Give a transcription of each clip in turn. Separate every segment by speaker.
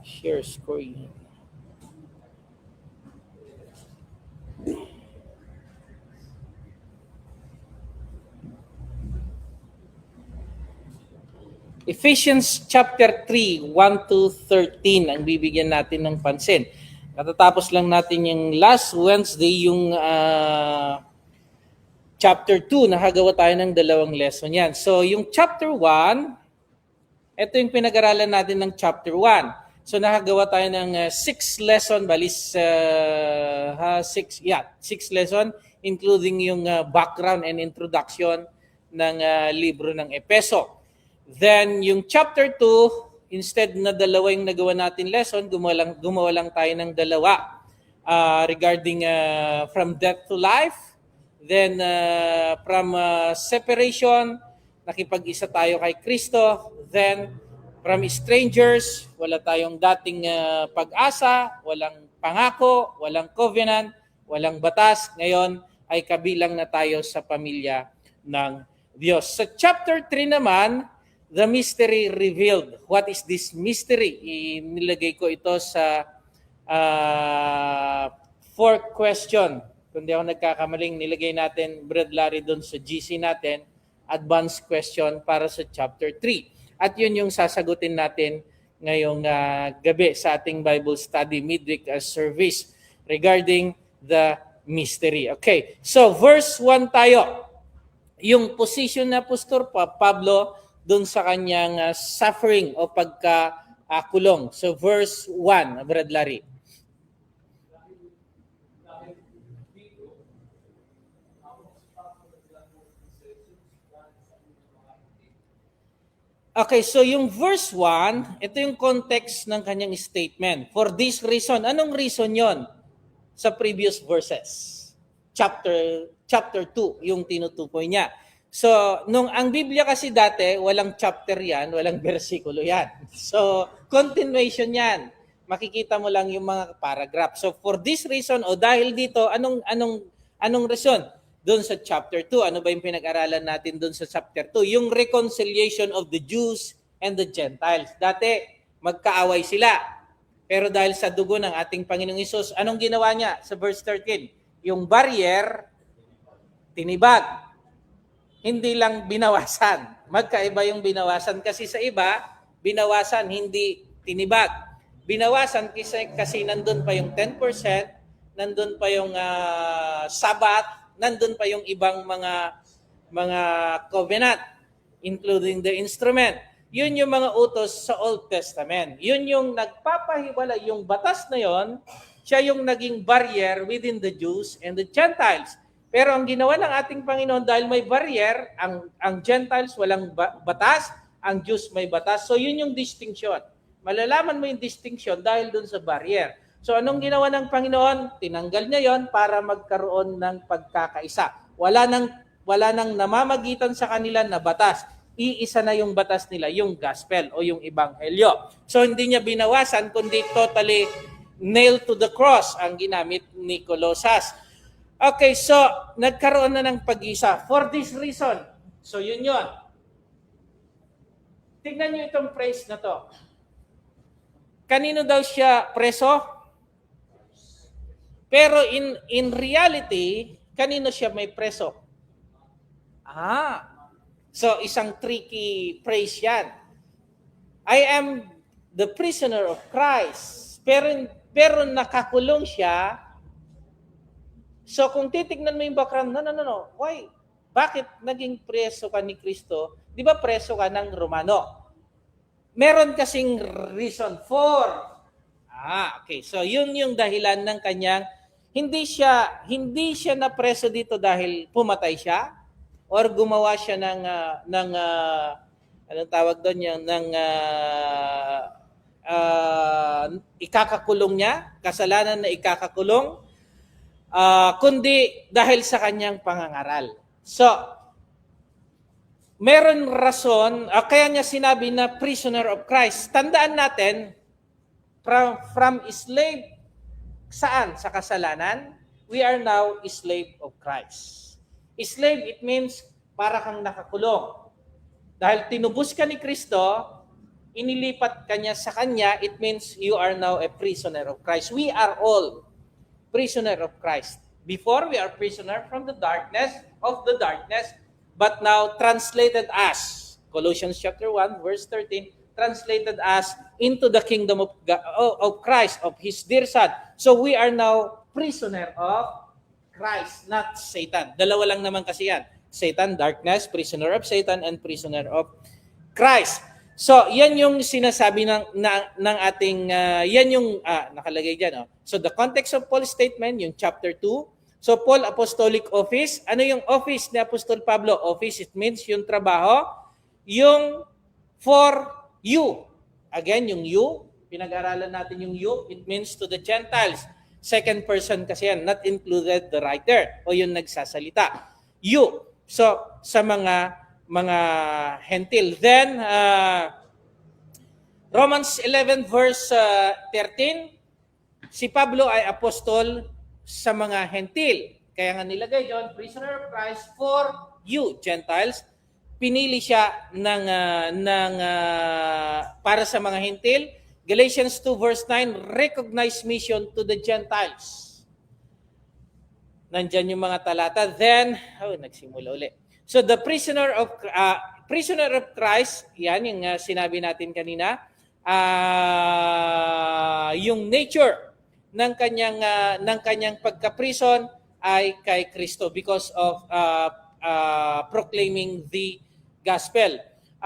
Speaker 1: Share screen. Ephesians chapter 3, 1 to 13 ang bibigyan natin ng pansin. Natatapos lang natin yung last Wednesday, yung chapter 2, nakagawa tayo ng dalawang lesson yan. So yung chapter 1, ito yung pinag-aralan natin ng chapter 1. So nakagawa tayo ng 6 lesson, balis 6 lesson, including yung background and introduction ng libro ng Epeso. Then, yung chapter 2, instead na dalawa yung nagawa natin lesson, gumawa lang tayo ng dalawa regarding from death to life. Then, from separation, nakipag-isa tayo kay Kristo. Then, from strangers, wala tayong dating pag-asa, walang pangako, walang covenant, walang batas. Ngayon ay kabilang na tayo sa pamilya ng Diyos. Sa chapter 3 naman, the mystery revealed. What is this mystery? Inilagay ko ito sa fourth question. Kung di ako nagkakamaling, nilagay natin, Brad Larry, doon sa GC natin, advanced question para sa chapter 3. At yun yung sasagutin natin ngayong gabi sa ating Bible study midweek service regarding the mystery. Okay, so verse 1 tayo. Yung position na Pastor Pablo doon sa kanyang suffering o pagkakulong. So verse 1, Brad Larry. Okay, so yung verse 1, ito yung context ng kanyang statement. For this reason, anong reason yon sa previous verses? Chapter 2, yung tinutukoy niya. So, ang Biblia kasi dati, walang chapter yan, walang versikulo yan. So, continuation yan. Makikita mo lang yung mga paragraph. So, for this reason, o dahil dito, anong reason? Doon sa chapter 2, ano ba yung pinag-aralan natin doon sa chapter 2? Yung reconciliation of the Jews and the Gentiles. Dati, magkaaway sila. Pero dahil sa dugo ng ating Panginoong Hesus, anong ginawa niya sa verse 13? Yung barrier, tinibag. Hindi lang binawasan. Magkaiba yung binawasan kasi sa iba, binawasan, hindi tinibag. Binawasan kasi nandun pa yung 10%, nandun pa yung Sabbath, nandun pa yung ibang mga covenant, including the instrument. Yun yung mga utos sa Old Testament. Yun yung nagpapahiwala, yung batas na yon, siya yung naging barrier within the Jews and the Gentiles. Pero ang ginawa ng ating Panginoon, dahil may barrier, ang Gentiles walang batas, ang Jews may batas. So yun yung distinction. Malalaman mo yung distinction dahil dun sa barrier. So anong ginawa ng Panginoon? Tinanggal niya yon para magkaroon ng pagkakaisa. Wala nang namamagitan sa kanila na batas. Iisa na yung batas nila, yung gospel o yung ebanghelyo. So hindi niya binawasan, kundi totally nailed to the cross ang ginamit ni Colossus. Okay, so nagkaroon na ng pag-isa. For this reason, so yun. Tingnan niyo itong phrase na to. Kanino daw siya preso? Pero in reality, kanino siya may preso? So isang tricky phrase yan. I am the prisoner of Christ. Pero nakakulong siya. So kung titignan mo yung background, no. Why? Bakit naging preso ka ni Kristo? Di ba preso ka ng Romano? Meron kasing reason for. Okay. So yun yung dahilan ng kanyang hindi siya na preso dito dahil pumatay siya or gumawa siya ng anong tawag doon yung ikakakulong niya, kasalanan na ikakakulong. Kundi dahil sa kanyang pangangaral. So, meron rason, kaya niya sinabi na prisoner of Christ. Tandaan natin, from slave, saan? Sa kasalanan, we are now slave of Christ. Slave, it means para kang nakakulong. Dahil tinubos ka ni Kristo, inilipat kanya sa kanya, it means you are now a prisoner of Christ. We are all prisoner of Christ. Before, we are prisoner from the darkness, but now translated as, Colossians chapter 1, verse 13, translated us into the kingdom of God, of Christ, of His dear Son. So we are now prisoner of Christ, not Satan. Dalawa lang naman kasi yan. Satan, darkness, prisoner of Satan, and prisoner of Christ. So, yan yung sinasabi ng ating, yan yung nakalagay dyan. Oh. So, the context of Paul's statement, yung chapter 2. So, Paul, apostolic office. Ano yung office ni Apostol Pablo? Office, it means yung trabaho. Yung for you. Again, yung you, pinag-aralan natin yung you, it means to the Gentiles. Second person kasi yan, not included the writer o yung nagsasalita. You. So, sa mga hentil. Then, Romans 11 verse 13, si Pablo ay apostol sa mga hentil. Kaya nga nilagay doon, prisoner of Christ for you, Gentiles. Pinili siya para sa mga hentil. Galatians 2 verse 9, recognize mission to the Gentiles. Nandyan yung mga talata. Then, nagsimula uli. So the prisoner of Christ, yan yung sinabi natin kanina, yung nature ng kanyang pagka-prison ay kay Kristo because of proclaiming the gospel. 1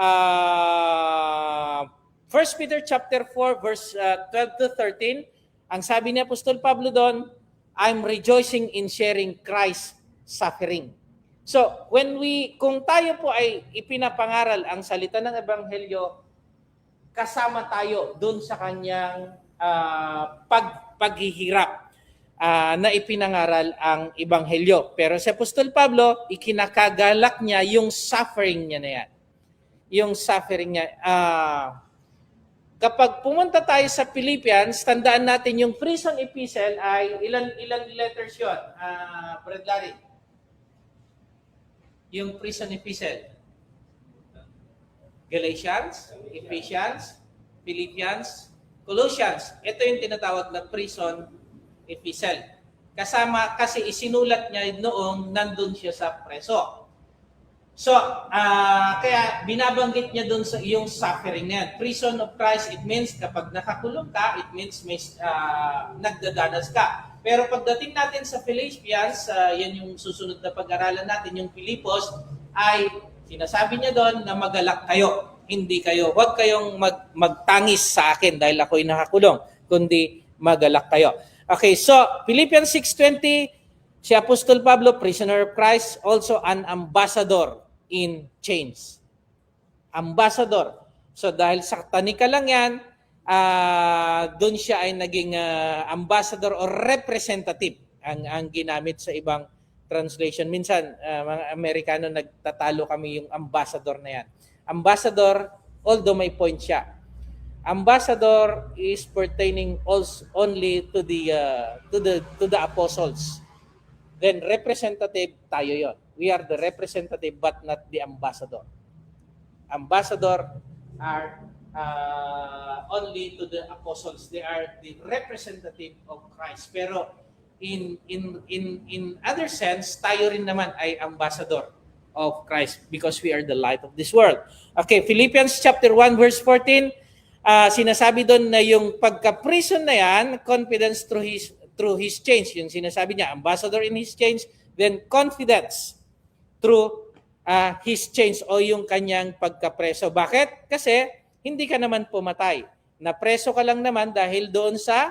Speaker 1: Peter chapter 4 verse 12 to 13, ang sabi ni Apostol Pablo doon, I'm rejoicing in sharing Christ's suffering. So, kung tayo po ay ipinapangaral ang salita ng Ebanghelyo, kasama tayo doon sa kanyang paghihirap na ipinangaral ang Ebanghelyo. Pero si Apostol Pablo, ikinakagalak niya yung suffering niya na yan. Yung suffering niya. Kapag pumunta tayo sa Philippians, tandaan natin yung prison epistle ay ilan letters yun? Brad Larry. Yung prison epistle. Galatians, Ephesians, Philippians, Colossians. Ito yung tinatawag na prison epistle. Kasama kasi isinulat niya noong nandun siya sa preso. So, kaya binabanggit niya doon sa yung suffering niya. Prison of Christ, it means kapag nakakulong ka, it means may nagdadanas ka. Pero pagdating natin sa Philippians, yan yung susunod na pag-aralan natin, yung Pilipos, ay sinasabi niya doon na magalak kayo. Hindi kayo, huwag kayong magtangis sa akin dahil ako'y nakakulong, kundi magalak kayo. Okay, so Philippians 6:20, si Apostol Pablo, prisoner of Christ, also an ambassador in chains. Ambassador. So dahil sa tanika lang yan, doon siya ay naging ambassador or representative ang ginamit sa ibang translation. Minsan, mga Amerikano nagtatalo kami yung ambassador na yan. Ambassador, although may point siya. Ambassador is pertaining also only to the apostles. Then representative, tayo yon. We are the representative but not the ambassador. Ambassador are only to the apostles. They are the representative of Christ. Pero in other sense, tayo rin naman ay ambassador of Christ because we are the light of this world. Okay, Philippians chapter 1 verse 14, sinasabi doon na yung pagka-prison na yan, confidence through his chains. Yung sinasabi niya, ambassador in his chains, then confidence through his chains o yung kanyang pagkapreso. Bakit? Kasi hindi ka naman pumatay. Napreso ka lang naman dahil doon sa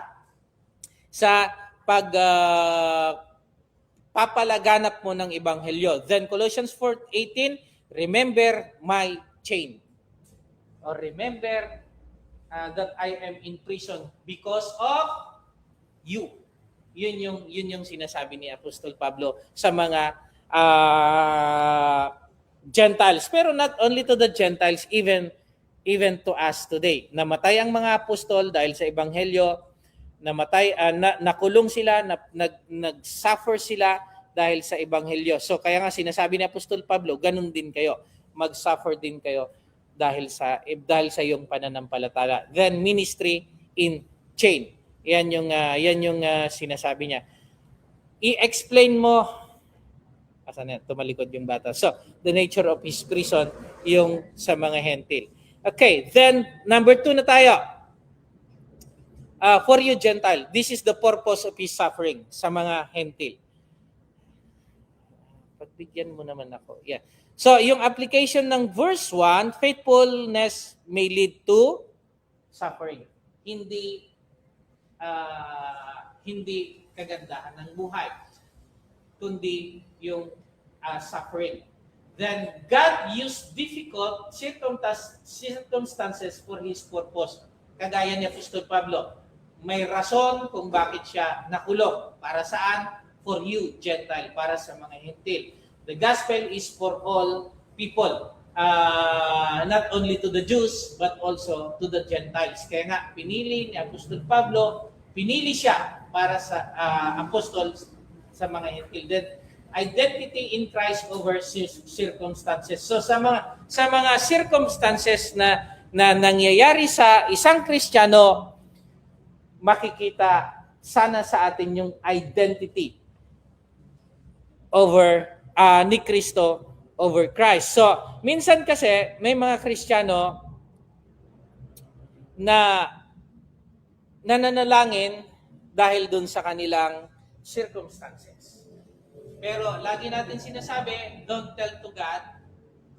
Speaker 1: papalaganap mo ng Ebanghelyo. Then Colossians 4:18, remember my chain. Or remember that I am in prison because of you. Yun yung sinasabi ni Apostol Pablo sa mga Gentiles. Pero not only to the Gentiles, even to us today. Namatay ang mga apostol dahil sa Ebanghelyo, nakulong sila, nag-suffer sila dahil sa Ebanghelyo. So kaya nga sinasabi ni Apostol Pablo, ganun din kayo. Mag-suffer din kayo dahil sa iyong pananampalataya. Then ministry in chain. Yan yung sinasabi niya. I-explain mo, asan na, tumalikod yung bata. So, the nature of his prison, yung sa mga hentil. Okay, then number 2 na tayo. For you Gentile, this is the purpose of his suffering sa mga hentil. Pagbigyan mo naman ako. Yeah. So, yung application ng verse 1, faithfulness may lead to suffering. Hindi kagandahan ng buhay, kundi yung suffering. Then, God used difficult circumstances for His purpose. Kagaya ni Apostol Pablo, may rason kung bakit siya nakulong. Para saan? For you, Gentile, para sa mga hentil. The gospel is for all people. Not only to the Jews, but also to the Gentiles. Kaya nga, pinili ni Apostol Pablo, pinili siya para sa apostles sa mga hentil. Then, identity in Christ over circumstances. So sa mga circumstances na nangyayari sa isang Kristiyano, makikita sana sa atin yung identity over ni Kristo over Christ. So, minsan kasi may mga Kristiyano na nananalangin dahil dun sa kanilang circumstances. Pero lagi natin sinasabi, don't tell to God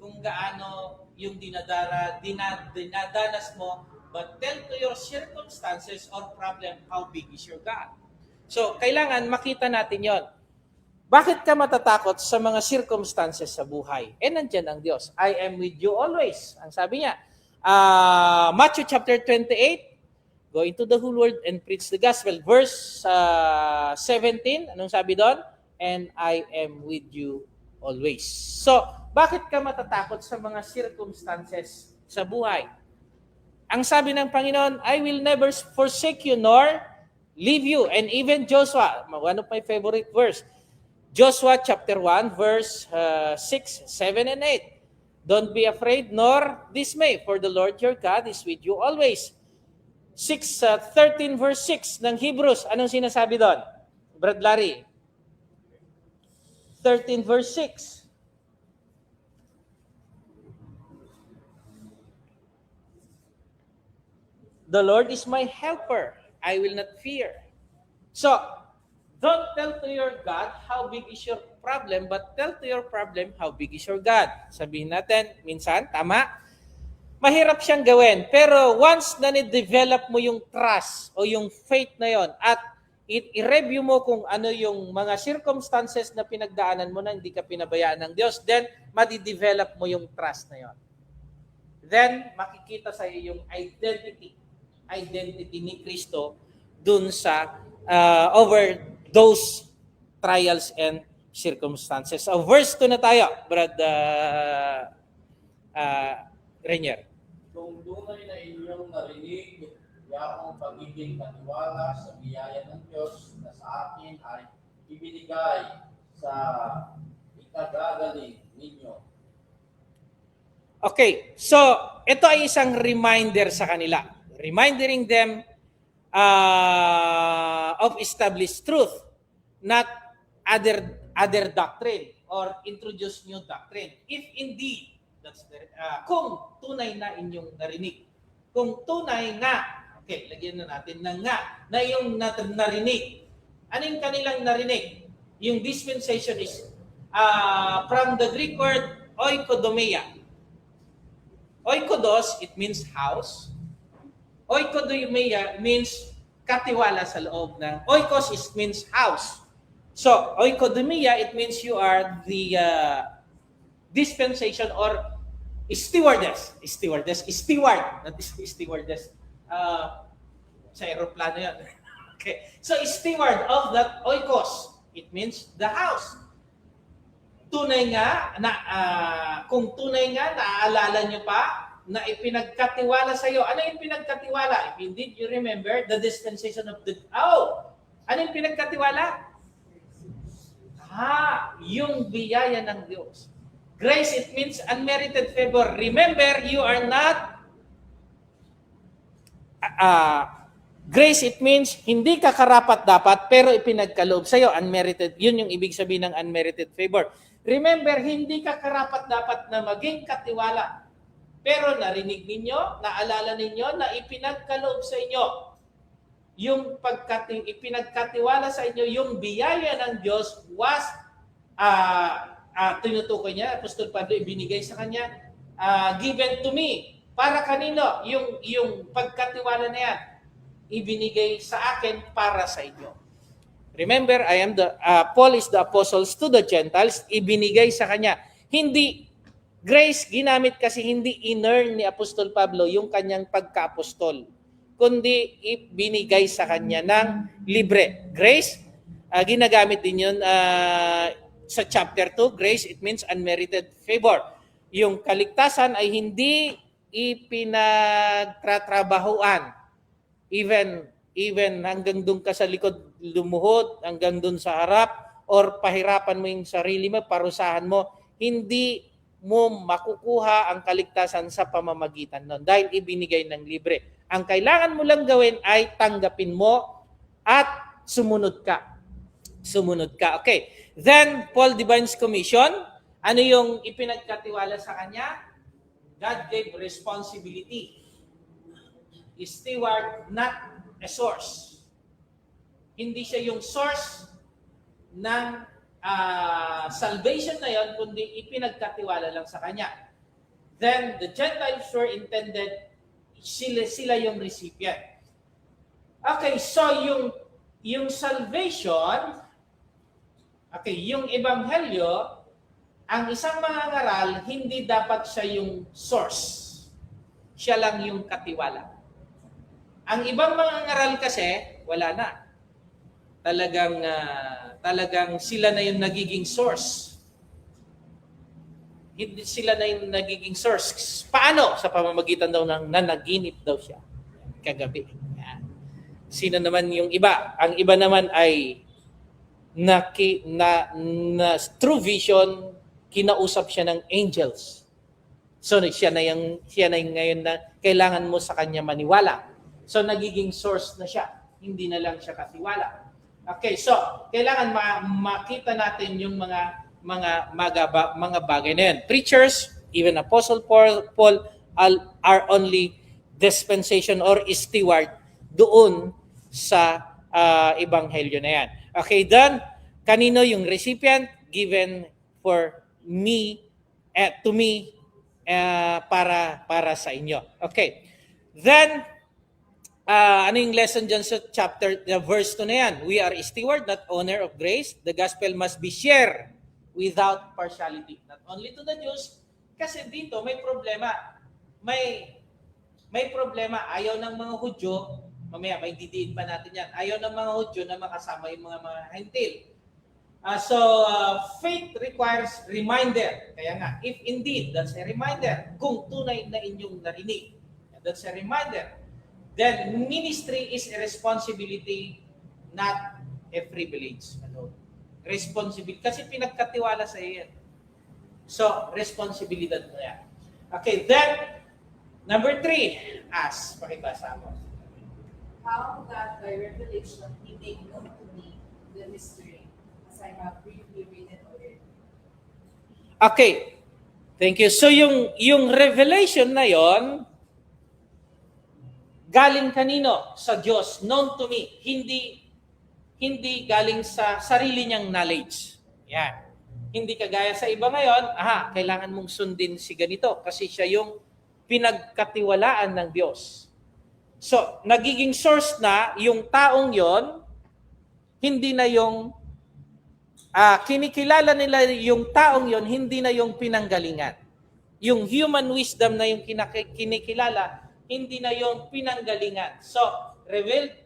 Speaker 1: kung gaano yung dinadanas mo, but tell to your circumstances or problem how big is your God. So, kailangan makita natin yon. Bakit ka matatakot sa mga circumstances sa buhay? Nandyan ang Diyos. I am with you always. Ang sabi niya, Matthew chapter 28, go into the whole world and preach the gospel. Verse 17, anong sabi doon? And I am with you always. So, bakit ka matatakot sa mga circumstances sa buhay? Ang sabi ng Panginoon, I will never forsake you nor leave you. And even Joshua, one of my favorite verse, Joshua chapter 1, verse 6, 7, and 8. Don't be afraid nor dismay, for the Lord your God is with you always. 13 verse 6 ng Hebrews, anong sinasabi doon? Brad Larry. 13 verse 6. The Lord is my helper. I will not fear. So, don't tell to your God how big is your problem, but tell to your problem how big is your God. Sabihin natin, minsan, tama, mahirap siyang gawin. Pero once na ni-develop mo yung trust o yung faith na yon at i-review mo kung ano yung mga circumstances na pinagdaanan mo na hindi ka pinabayaan ng Diyos, then madi-develop mo yung trust na yon. Then, makikita sa iyo yung identity ni Kristo dun sa over those trials and circumstances. So, verse 2 na tayo, Brad Rainier.
Speaker 2: Kung tunay na inyong narinig, yakong pagiging katiwala sa biyaya ng Diyos na sa akin ay ibinigay sa ikagagaling ninyo.
Speaker 1: Okay, so ito ay isang reminder sa kanila. Reminding them of established truth, not other doctrine or introduce new doctrine. If indeed, that's kung tunay na inyong narinig. Kung tunay nga, okay, lagyan na natin na yung narinig. Ano yung kanilang narinig? Yung dispensation is from the Greek word oikodomia. Oikodos, it means house. Oikodomia means katiwala sa loob ng. Oikos means house. So, oikodomia, it means you are the dispensation or stewardess. Steward, not stewardess. Sa aeroplano yan. Okay. So, steward of that oikos. It means the house. Tunay nga, kung tunay nga, naaalala nyo pa, na ipinagkatiwala sa iyo. Ano yung pinagkatiwala? If indeed you remember, the dispensation of the... ano yung pinagkatiwala? Yung biyaya ng Diyos. Grace, it means unmerited favor. Remember, you are not grace, it means hindi ka karapat-dapat pero ipinagkaloob sa'yo. Unmerited. Yun yung ibig sabihin ng unmerited favor. Remember, hindi ka karapat-dapat na maging katiwala. Pero narinig ninyo, naalala ninyo na ipinagkaloob sa inyo. Yung ipinagkatiwala sa inyo, yung biyaya ng Diyos was tinutukoy niya, Apostol Pablo, ibinigay sa kanya, given to me. Para kanino? Yung pagkatiwala na yan, ibinigay sa akin para sa inyo. Remember, Paul is the apostles to the Gentiles, ibinigay sa kanya. Hindi, grace ginamit kasi hindi in-earn ni Apostol Pablo yung kanyang pagka-apostol, kundi ibinigay sa kanya ng libre. Grace, ginagamit din yun sa chapter 2, grace, it means unmerited favor. Yung kaligtasan ay hindi ipinagtratrabahuan. Even hanggang doon ka sa likod lumuhod, hanggang doon sa harap, or pahirapan mo yung sarili mo, parusahan mo, hindi mo makukuha ang kaligtasan sa pamamagitan nun dahil ibinigay ng libre. Ang kailangan mo lang gawin ay tanggapin mo at sumunod ka. Sumunod ka. Okay. Then, Paul Divines Commission, ano yung ipinagkatiwala sa kanya? God gave responsibility. Steward, not a source. Hindi siya yung source ng salvation na yon, kundi ipinagkatiwala lang sa kanya. Then, the Gentiles were intended, sila yung recipient. Okay, so yung salvation, okay, yung ebanghelyo, ang isang mangangaral, hindi dapat siya yung source. Siya lang yung katiwala. Ang ibang mangangaral kasi, wala na. Talagang sila na yung nagiging source. Hindi sila na yung nagiging source. Paano? Sa pamamagitan daw ng nanaginip daw siya kagabi. Yan. Sino naman yung iba? Ang iba naman ay through vision, kinausap siya ng angels. So siya na yung ngayon na kailangan mo sa kanya maniwala. So nagiging source na siya. Hindi na lang siya katiwala. Okay, so kailangan makita natin yung mga bagay na yan. Preachers, even Apostle Paul are only dispensation or steward doon sa ebanghelyo na yan. Okay, then, kanino yung recipient? Given for me, to me, para sa inyo. Okay. Then, ano yung lesson dyan sa verse 2 na yan? We are steward, not owner of grace. The gospel must be shared without partiality. Not only to the Jews, kasi dito may problema. May problema. Ayaw ng mga Hudyo, mamaya may didiin pa natin yan, ayaw ng mga Hudyo na makasama yung mga Hentil. So, faith requires reminder. Kaya nga, if indeed, that's a reminder. Kung tunay na inyong narinig, that's a reminder. Then, ministry is a responsibility, not a privilege. Responsibility. Kasi pinagkatiwala sa iyo. So, responsibilidad mo yan. Okay, then, number 3, ask. Pakibasa mo.
Speaker 3: How that by revelation he made known to me the mystery, as I have briefly written already.
Speaker 1: Okay. Thank you. So, yung revelation na yon, galing kanino? Sa Diyos. Known to me. Hindi galing sa sarili niyang knowledge. Yan. Hindi kagaya sa iba ngayon, kailangan mong sundin si ganito kasi siya yung pinagkatiwalaan ng Diyos. So, nagiging source na yung taong yon, hindi na yung kinikilala nila yung taong yon, hindi na yung pinanggalingan. Yung human wisdom na yung kinikilala, hindi na yung pinanggalingan. So, revealed,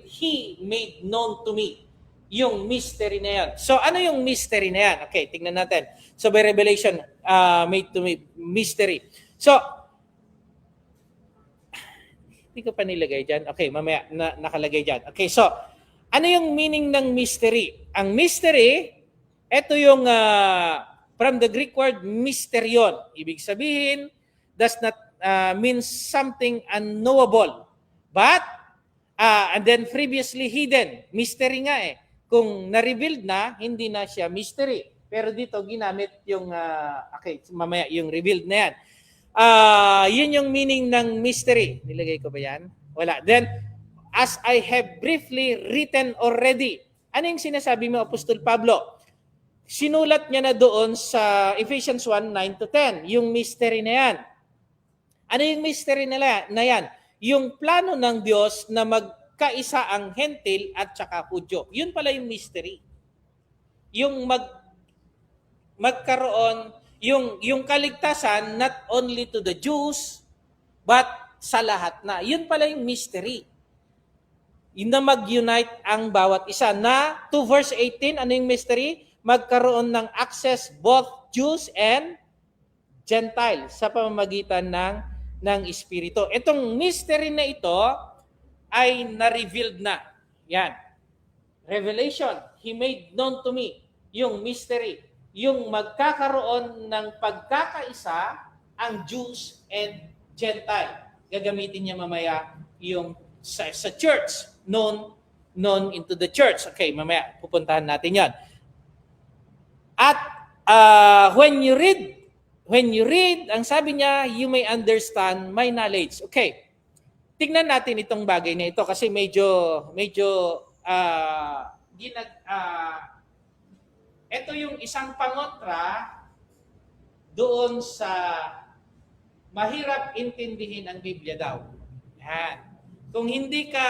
Speaker 1: He made known to me yung mystery na yan. So, ano yung mystery na yan? Okay, tingnan natin. So, by revelation, made to me, mystery. So, hindi ko pa nilagay dyan. Okay, mamaya nakalagay dyan. Okay, so, ano yung meaning ng mystery? Ang mystery, Ito yung from the Greek word mysterion. Ibig sabihin, does not mean something unknowable. But, and then previously hidden. Mystery nga eh. Kung na-revealed na, hindi na siya mystery. Pero dito, ginamit yung, okay, mamaya, yung revealed na yan. Yun yung meaning ng mystery. Nilagay ko ba yan? Wala. Then, as I have briefly written already. Ano yung sinasabi mo, Apostol Pablo? Sinulat niya na doon sa Ephesians 1:9-10, yung mystery na yan. Ano yung mystery na yan? Yung plano ng Diyos na magkaisa ang Hentil at saka Hudyo. Yun pala yung mystery. Yung magkaroon, yung kaligtasan not only to the Jews, but sa lahat na. Yun pala yung mystery. Yun na mag-unite ang bawat isa. Na, to verse 18, ano yung mystery? Magkaroon ng access both Jews and Gentile sa pamamagitan ng Espiritu. Itong mystery na ito ay na-revealed na. Yan. Revelation, He made known to me. Yung mystery. Yung magkakaroon ng pagkakaisa ang Jews and Gentile. Gagamitin niya mamaya yung sa church. Known into the church. Okay, mamaya pupuntahan natin yan. At when you read, ang sabi niya, you may understand my knowledge. Okay. Tingnan natin itong bagay na ito kasi medyo ito yung isang pangontra doon sa mahirap intindihin ang Biblia daw. Yan. Kung hindi ka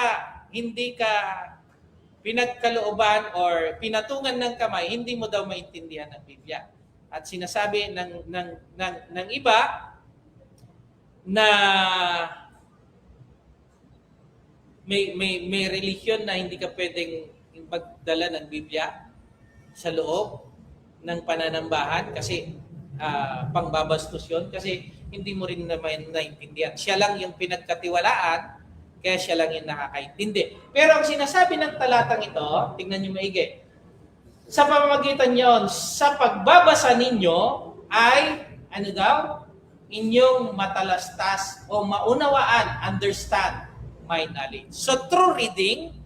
Speaker 1: pinagkalooban or pinatungan ng kamay, hindi mo daw maintindihan ang Biblia. At sinasabi ng iba na may relihiyon na hindi ka pwedeng magdala ng Biblia sa loob ng pananambahan kasi pangbabastos yun kasi hindi mo rin naman naintindihan. Siya lang yung pinagkatiwalaan, kaya siya lang yung nakakaintindi. Pero ang sinasabi ng talatang ito, tingnan nyo maigi, sa pamamagitan nyon, sa pagbabasa ninyo ay, ano daw? Inyong matalastas o maunawaan, understand my knowledge. So through reading,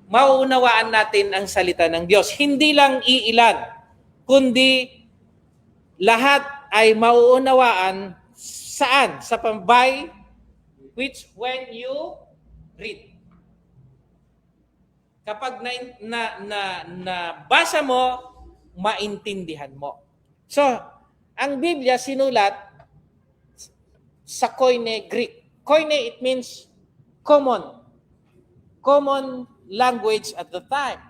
Speaker 1: mauunawaan natin ang salita ng Diyos. Hindi lang iilan, kundi lahat ay mauunawaan saan? Sa by which when you read. Kapag nabasa mo, maintindihan mo. So, ang Biblia sinulat sa Koine Greek. Koine, it means common. Common language at the time.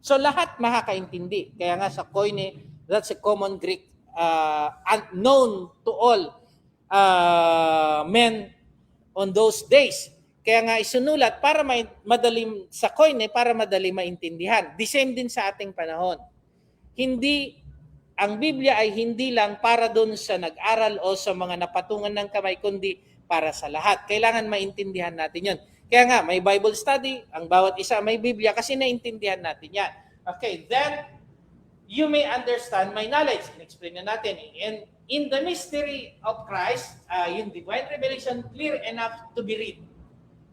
Speaker 1: So, lahat makakaintindi. Kaya nga sa Koine, that's a common Greek known to all men on those days. Kaya nga isinulat para madali sa Koine para madali maintindihan. The same din sa ating panahon. Ang Biblia ay hindi lang para doon sa nag-aral o sa mga napatungan ng kamay, kundi para sa lahat. Kailangan maintindihan natin yun. Kaya nga, may Bible study, ang bawat isa may Biblia kasi naintindihan natin yan. Okay, then you may understand my knowledge. In-explain na natin. And in the mystery of Christ, yung divine revelation, clear enough to be read.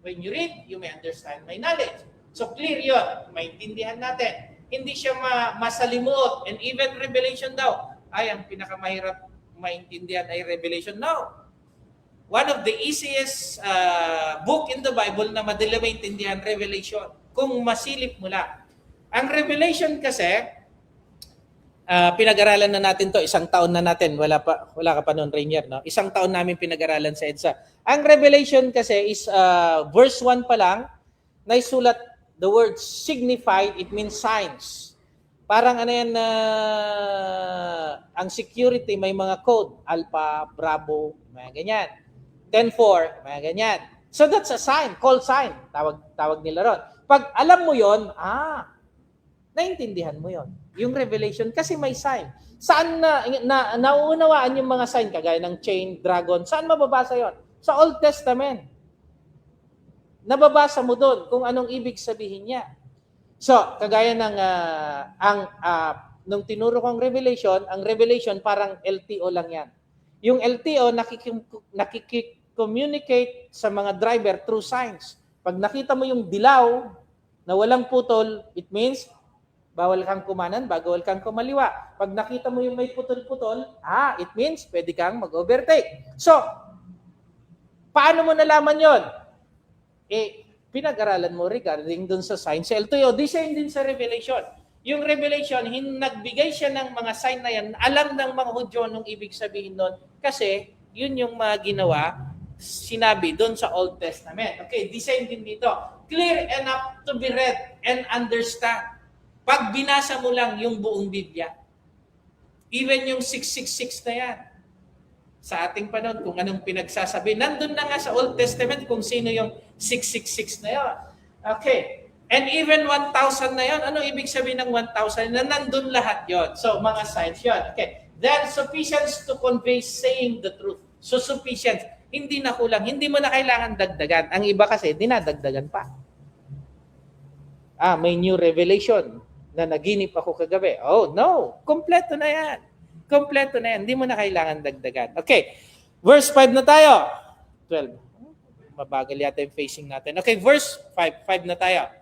Speaker 1: When you read, you may understand my knowledge. So clear yun. Maintindihan natin. Hindi siya masalimuot. And even revelation daw. Ay, ang pinakamahirap maintindihan ay revelation. No. One of the easiest book in the Bible na madali maintindihan, Revelation. Kung masilip mo lang. Ang Revelation kasi, pinag-aralan na natin to, isang taon na natin, wala ka pa noon, Rainier, no? Isang taon namin pinag-aralan sa EDSA. Ang Revelation kasi is verse 1 pa lang, naisulat the word signified, it means signs. Parang ano yan ang security may mga code, Alpha, Bravo, mga ganyan. 10-4, mga ganyan. So that's a sign, call sign, tawag nila ron. Pag alam mo yon, naintindihan mo yon. Yung revelation kasi may sign. Saan nauunawaan yung mga sign kagaya ng chain, dragon? Saan mababasa yon? Sa Old Testament. Nababasa mo doon kung anong ibig sabihin niya. So, kagaya ng nung tinuro kong revelation, ang revelation parang LTO lang yan. Yung LTO nakikicommunicate sa mga driver through signs. Pag nakita mo yung dilaw na walang putol, it means bawal kang kumanan, bawal kang kumaliwa. Pag nakita mo yung may putol-putol, it means pwede kang mag-overtake. So, paano mo nalaman yon? Pinag-aralan mo regarding dun sa sign sa LTO. The same din sa Revelation. Yung Revelation, nagbigay siya ng mga sign na yan. Alam ng mga Hudyo nung ibig sabihin nun. Kasi, yun yung mga ginawa, sinabi dun sa Old Testament. Okay, the same din dito. Clear enough to be read and understand. Pag binasa mo lang yung buong Biblia, even yung 666 na yan, sa ating panahon, kung anong pinagsasabi. Nandun na nga sa Old Testament kung sino yung 666 na yun. Okay. And even 1,000 na yun, ano ibig sabihin ng 1,000? Na nandun lahat yon. So, mga signs yun. Okay. Then, sufficient to convey saying the truth. So, sufficient. Hindi na kulang. Hindi mo na kailangan dagdagan. Ang iba kasi, dinadagdagan pa. May new revelation na naginip ako kagabi. Oh, no. Kompleto na yan. Kompleto na yan. Hindi mo na kailangan dagdagan. Okay. Verse 5 na tayo. 12. Mabagal yata yung facing natin. Okay, verse 5. 5 na tayo.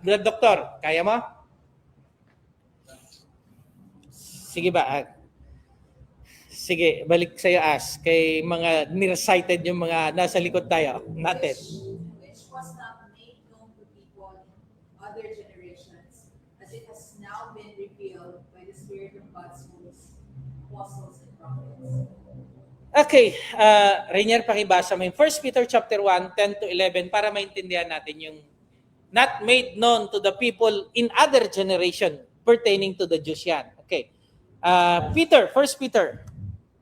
Speaker 1: Doktor, kaya mo? Sige ba? Sige, balik sa'yo as. Kay mga nirecited yung mga nasa likod tayo natin.
Speaker 3: Which was not made known to people in other generations, as it has now been revealed by the Spirit of God's holy apostles and prophets.
Speaker 1: Okay, Rainier, pakibasa mo yung 1 Peter chapter 1, 10 to 11 para maintindihan natin yung not made known to the people in other generation pertaining to the Jews yan. Okay. Peter, 1 Peter.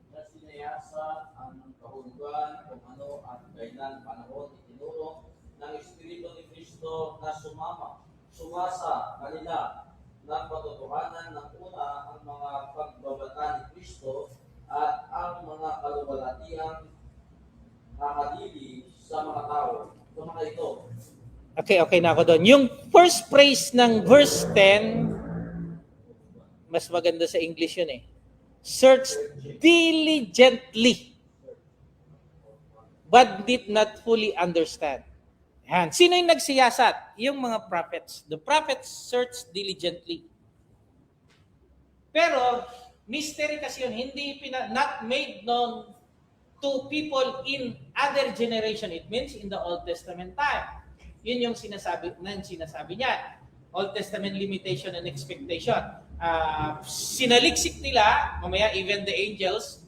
Speaker 2: Na sinayasa ang kahulugan kung ano at kailan panahon itinuro ng Espiritu ni Kristo na sumasa kanila ng patotohanan ng una ang mga pagbabata ni Kristo at ang mga kaluwalhatiang nakadili sa mga tao. Sa mga ito.
Speaker 1: Okay na ako doon. Yung first phrase ng verse 10, mas maganda sa English yun eh. Search diligently, but did not fully understand. Yan. Sino yung nagsiyasat? Yung mga prophets. The prophets searched diligently. Pero, mystery kasi yun, not made known to people in other generation. It means in the Old Testament time. Yun yung sinasabi niya. Old Testament limitation and expectation. Sinaliksik nila, mamaya even the angels,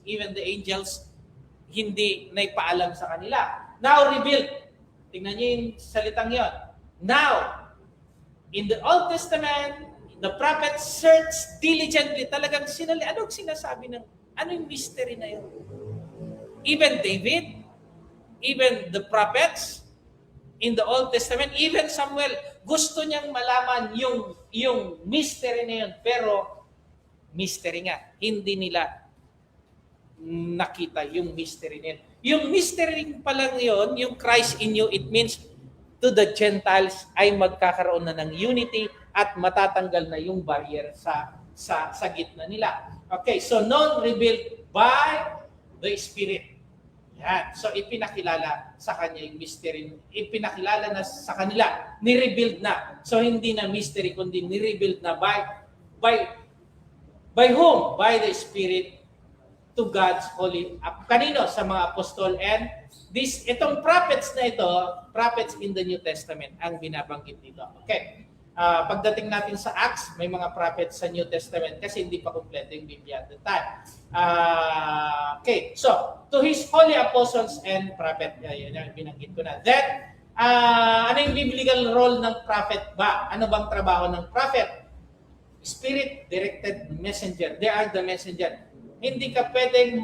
Speaker 1: hindi naipaalam sa kanila. Now revealed. Tingnan niyo yung salitang yon. Now, in the Old Testament, the prophets searched diligently. Talagang anong sinasabi ano yung mystery na yun? Even David, even the prophets, in the Old Testament, even Samuel, gusto niyang malaman yung mystery na yun. Pero, mystery nga. Hindi nila nakita yung mystery na yun. Yung mystery pa lang yun, yung Christ in you, it means to the Gentiles ay magkakaroon na ng unity at matatanggal na yung barrier sa gitna nila. Okay, so known, revealed by the Spirit. Yan. So ipinakilala sa kanya yung mystery. Ipinakilala na sa kanila. Ni-revealed na. So hindi na mystery, kundi ni-revealed na by whom? By the Spirit to God's holy. Kanino? Sa mga apostol and itong prophets na ito, prophets in the New Testament ang binabanggit dito. Okay. Pagdating natin sa Acts, may mga prophets sa New Testament kasi hindi pa kumpleto yung Biblia at the time. Okay, so, to his holy apostles and prophet, yan yung binanggit ko na. Then, ano yung biblical role ng prophet ba? Ano bang trabaho ng prophet? Spirit-directed messenger. They are the messenger. Hindi ka pwedeng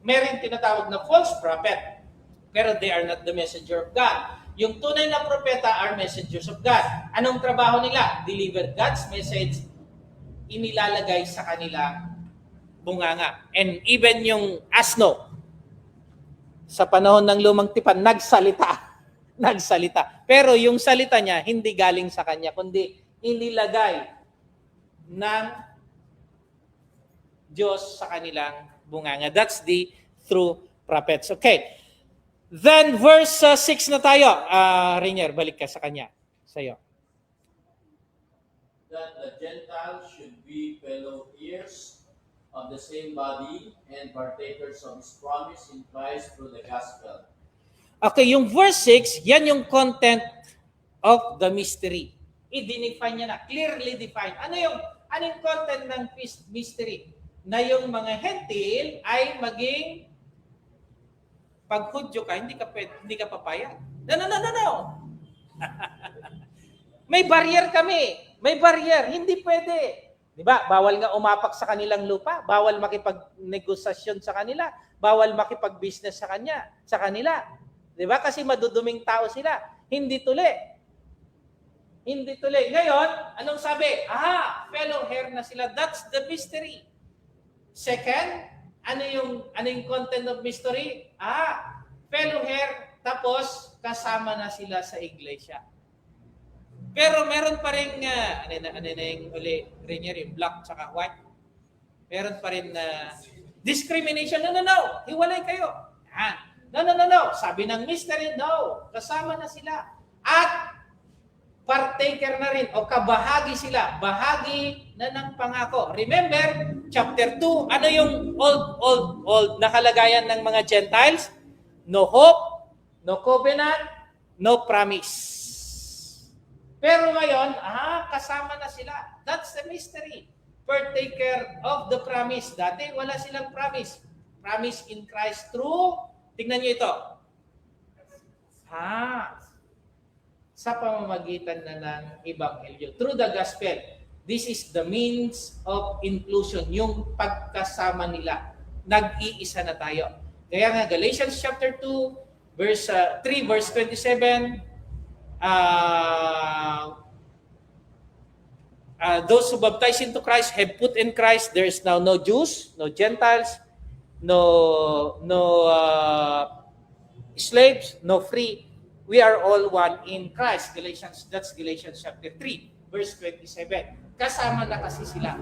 Speaker 1: meron tinatawag na false prophet, pero they are not the messenger of God. Yung tunay na propeta are messengers of God. Anong trabaho nila? Deliver God's message, inilalagay sa kanila bunganga. And even yung asno, sa panahon ng lumang tipan, nagsalita. nagsalita. Pero yung salita niya, hindi galing sa kanya, kundi inilagay ng Diyos sa kanilang bunganga. That's the true prophets. Okay. Then verse 6 na tayo. Rainier, balik ka sa kanya. Sa'yo.
Speaker 2: That the Gentiles should be fellow heirs of the same body and partakers of His promise in Christ through the gospel.
Speaker 1: Okay, yung verse 6, yan yung content of the mystery. I-define niya na, clearly defined. Ano yung content ng mystery? Na yung mga hentil ay maging pag Hudyo ka, hindi ka papayag. No. May barrier kami. May barrier. Hindi pwede. Di ba? Bawal nga umapak sa kanilang lupa. Bawal makipag-negosasyon sa kanila. Bawal makipag-business sa kanila. Di ba? Kasi maduduming tao sila. Hindi tuli. Ngayon, anong sabi? Fellow heir na sila. That's the mystery. Second, ano yung content of mystery? Fellow heir, tapos kasama na sila sa iglesia. Pero meron pa rin ano na yung uli, Rainier, yung black tsaka white. Meron pa rin discrimination. No. Hiwalay kayo. No. Sabi ng mystery, no. Kasama na sila. At partaker na rin o kabahagi sila. Bahagi na ng pangako. Remember, chapter 2, ano yung old na kalagayan ng mga Gentiles? No hope, no covenant, no promise. Pero ngayon, kasama na sila. That's the mystery. Partaker of the promise. Dati, wala silang promise. Promise in Christ through, tingnan nyo ito. Sa pamamagitan na ng Ebanghelyo. Through the gospel. This is the means of inclusion. Yung pagkasama nila. Nag-iisa na tayo. Kaya nga, Galatians chapter 2, verse 3, verse 27, those who baptize into Christ have put in Christ. There is now no Jews, no Gentiles, no slaves, no free. We are all one in Christ. That's Galatians chapter 3, verse 27. Kasama na kasi sila.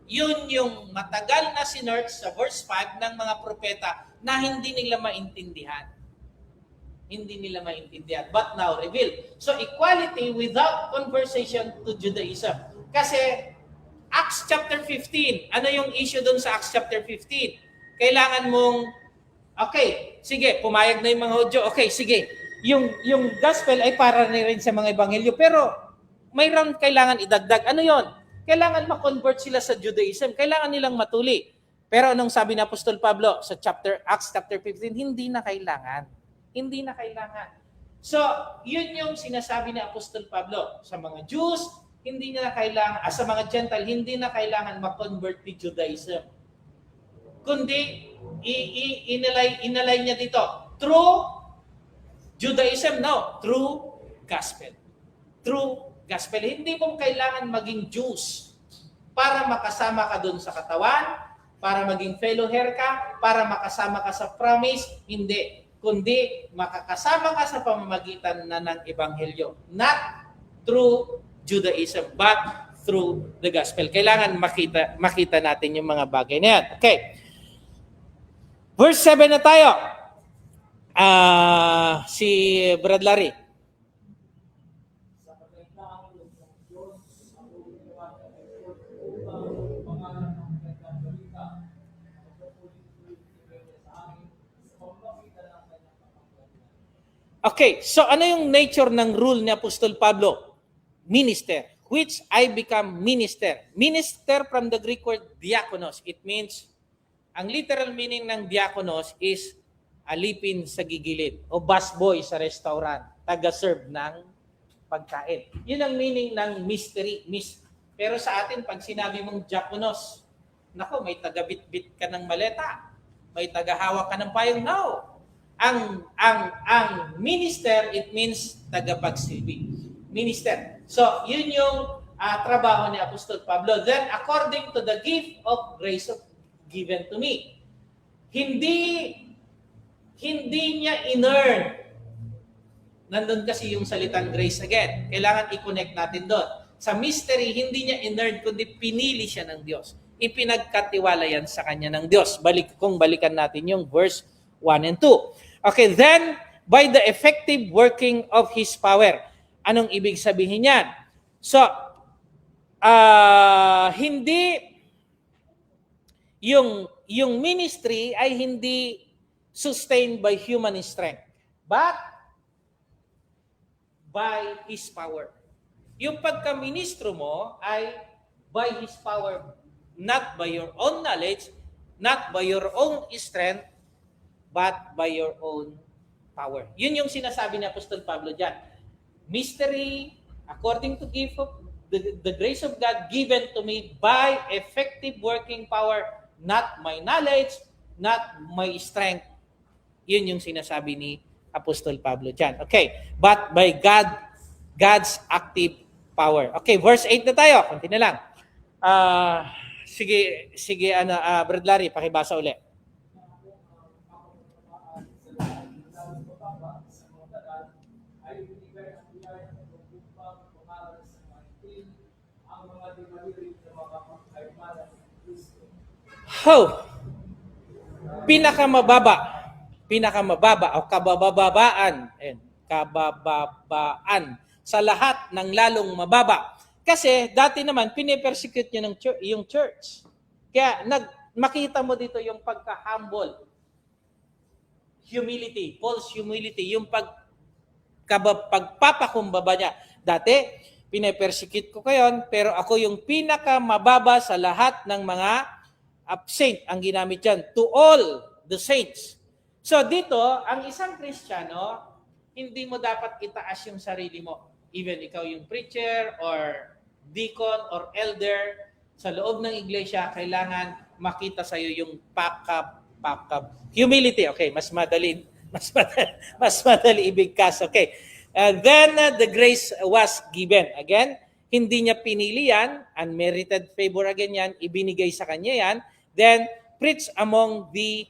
Speaker 1: Yun yung matagal na sinerch sa verse 5 ng mga propeta na hindi nila maintindihan. But now revealed. So equality without conversation to Judaism. Kasi Acts chapter 15, ano yung issue doon sa Acts chapter 15? Kailangan mong, okay, sige, pumayag na yung mga Hudyo. Okay, sige, yung gospel ay para rin sa mga ebanghelyo. Pero mayroon kailangan idagdag. Ano yon? Kailangan ma-convert sila sa Judaism. Kailangan nilang matuli. Pero anong sabi ni Apostol Pablo sa Acts chapter 15? Hindi na kailangan. So, yun yung sinasabi ni Apostol Pablo. Sa mga Jews, hindi na kailangan, sa mga Gentile, hindi na kailangan ma-convert to Judaism. Kundi, inalay niya dito. True Judaism, no. True gospel. Hindi mo kailangan maging Jews para makasama ka dun sa katawan, para maging fellow heir ka, para makasama ka sa promise. Hindi. Kundi makakasama ka sa pamamagitan na ng Ebanghelyo. Not through Judaism, but through the gospel. Kailangan makita natin yung mga bagay na yan. Okay. Verse 7 na tayo. Si Brad Larry. Okay, so ano yung nature ng rule ni Apostol Pablo? Minister, which I become minister. Minister from the Greek word diakonos. It means, ang literal meaning ng diakonos is alipin sa gigilid o busboy sa restaurant, taga-serve ng pagkain. Yun ang meaning ng mystery. Pero sa atin, pag sinabi mong diakonos, nako, may taga-bit-bit ka ng maleta, may taga-hawak ka ng payong. No. Ang minister, it means tagapagsilbi. Minister. So, yun yung trabaho ni Apostol Pablo. Then, according to the gift of grace given to me, hindi niya in-earn nandun kasi yung salitang grace again. Kailangan i-connect natin doon. Sa mystery, hindi niya inert, kundi pinili siya ng Diyos. Ipinagkatiwala yan sa kanya ng Diyos. Kung balikan natin yung verse 1 and 2. Okay, then, by the effective working of His power. Anong ibig sabihin yan? So, hindi yung ministry ay hindi sustained by human strength, but by His power. Yung pagka-ministro mo ay by His power, not by your own knowledge, not by your own strength, but by your own power. Yun yung sinasabi ni Apostol Pablo dyan. Mystery, according to gift of the grace of God given to me by effective working power, not my knowledge, not my strength. Yun yung sinasabi ni Apostol Pablo dyan. Okay, but by God's active power. Okay, verse 8 na tayo. Konti na lang. Sige, Brad Larry, pakibasa uli. How? Pinakamababa o kabababaan sa lahat ng lalong mababa. Kasi dati naman pinipersecute niya yung church. Kaya makita mo dito yung pagka-humble, humility, false humility, yung pagpapakumbaba niya. Dati pinipersecute ko kayo, pero ako yung pinakamababa sa lahat ng mga saint, ang ginamit dyan, to all the saints. So dito, ang isang Kristiyano, hindi mo dapat itaas yung sarili mo. Even ikaw yung preacher or deacon or elder, sa loob ng iglesia, kailangan makita sa'yo yung pakap. Humility, okay, mas madali ibigkas. Okay. Then the grace was given. Again, hindi niya pinili yan, unmerited favor again yan, ibinigay sa kanya yan. Then preach among the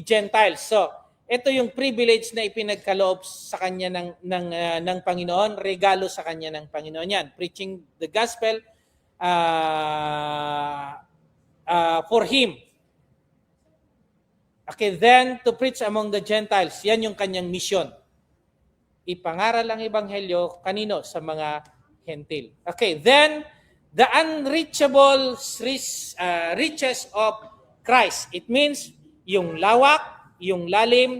Speaker 1: Gentiles. So, ito yung privilege na ipinagkaloob sa kanya ng Panginoon, regalo sa kanya ng Panginoon yan. Preaching the gospel for him. Okay, then to preach among the Gentiles, yan yung kanyang mission. Ipangaral ang ebanghelyo kanino? Sa mga Hentil. Okay, then the unreachable riches of Christ. It means yung lawak, yung lalim,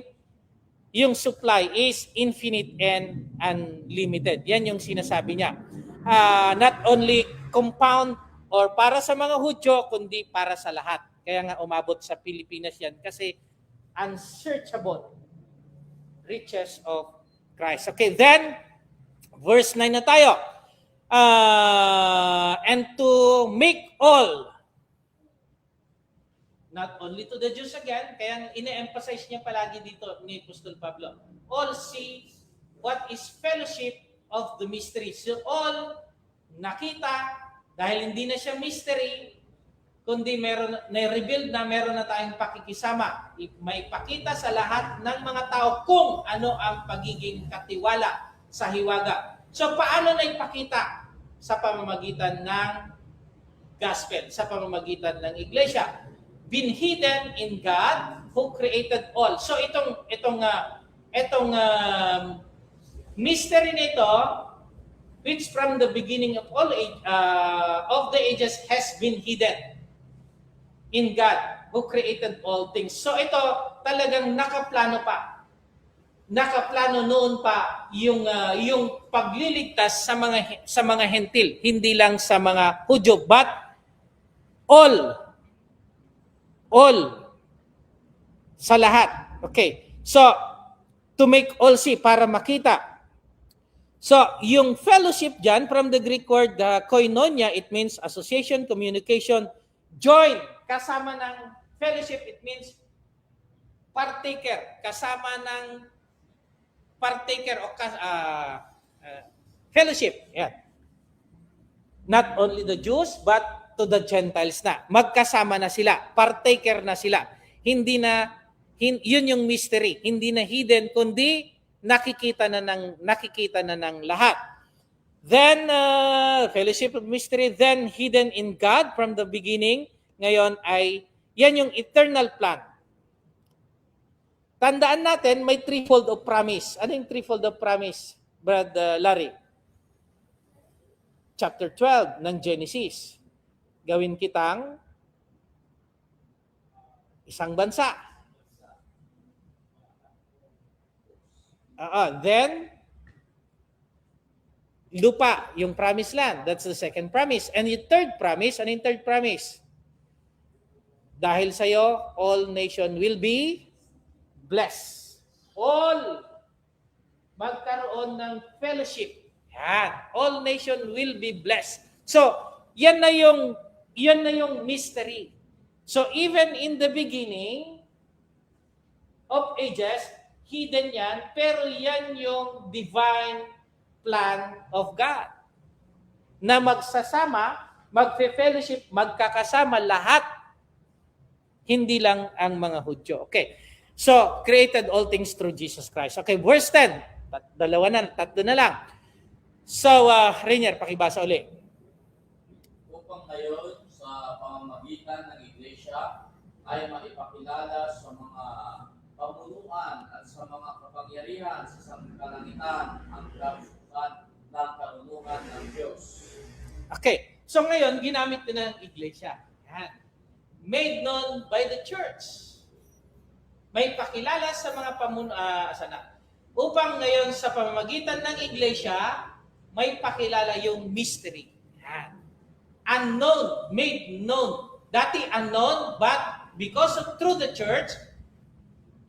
Speaker 1: yung supply is infinite and unlimited. Yan yung sinasabi niya. Not only compound or para sa mga Hudyo, kundi para sa lahat. Kaya nga umabot sa Pilipinas yan kasi unsearchable riches of Christ. Okay, then, verse 9 na tayo. And to make all, not only to the Jews again, kaya ine-emphasize niya palagi dito ni Apostol Pablo, all see what is fellowship of the mystery. So all nakita, dahil hindi na siya mystery, kundi na-revealed na meron na tayong pakikisama. May pakita sa lahat ng mga tao kung ano ang pagiging katiwala sa hiwaga. So paano na ipakita? Sa pamamagitan ng gospel, sa pamamagitan ng iglesia. Been hidden in God who created all. So itong mystery nito, which from the beginning of the ages has been hidden in God who created all things. So ito talagang nakaplano pa. Nakaplano noon pa yung pagliligtas sa mga Hentil, hindi lang sa mga Hudyo, but all sa lahat. Okay. So to make all see, para makita. So yung fellowship diyan, from the Greek word koinonia, it means association, communication, join. Kasama ng fellowship, it means partaker, kasama ng partaker o fellowship. Yeah. Not only the Jews, but to the Gentiles na. Magkasama na sila. Partaker na sila. Yun yung mystery. Hindi na hidden, kundi nakikita na ng lahat. Then, fellowship of mystery, then hidden in God from the beginning. Ngayon ay, yan yung eternal plan. Tandaan natin, may threefold of promise. Ano yung threefold of promise, Brad Larry? Chapter 12 ng Genesis. Gawin kitang isang bansa. Then, lupa, yung promised land. That's the second promise. And yung third promise, ano yung third promise? Dahil sa'yo, all nation will be blessed. All magkaroon ng fellowship. Yan. All nation will be blessed. So, yan na yung mystery. So, even in the beginning of ages, hidden yan, pero yan yung divine plan of God. Na magsasama, magfe-fellowship, magkakasama lahat. Hindi lang ang mga Hudyo. Okay. So, created all things through Jesus Christ. Okay, verse 10. Tatlo na lang. So, Rainier, pakibasa uli.
Speaker 2: Upang ngayon sa pamamagitan ng Iglesia ay maipakilala sa mga pamunuan at sa mga kapangyarihan sa sangkalangitan ang kabusukan ng karunungan ng Diyos.
Speaker 1: Okay. So, ngayon, ginamit na ng Iglesia. Yan. Made known by the church. May pakilala sa mga upang ngayon sa pamamagitan ng Iglesia, may pakilala yung mystery. Yan. Unknown, made known. Dati unknown, but because of through the church,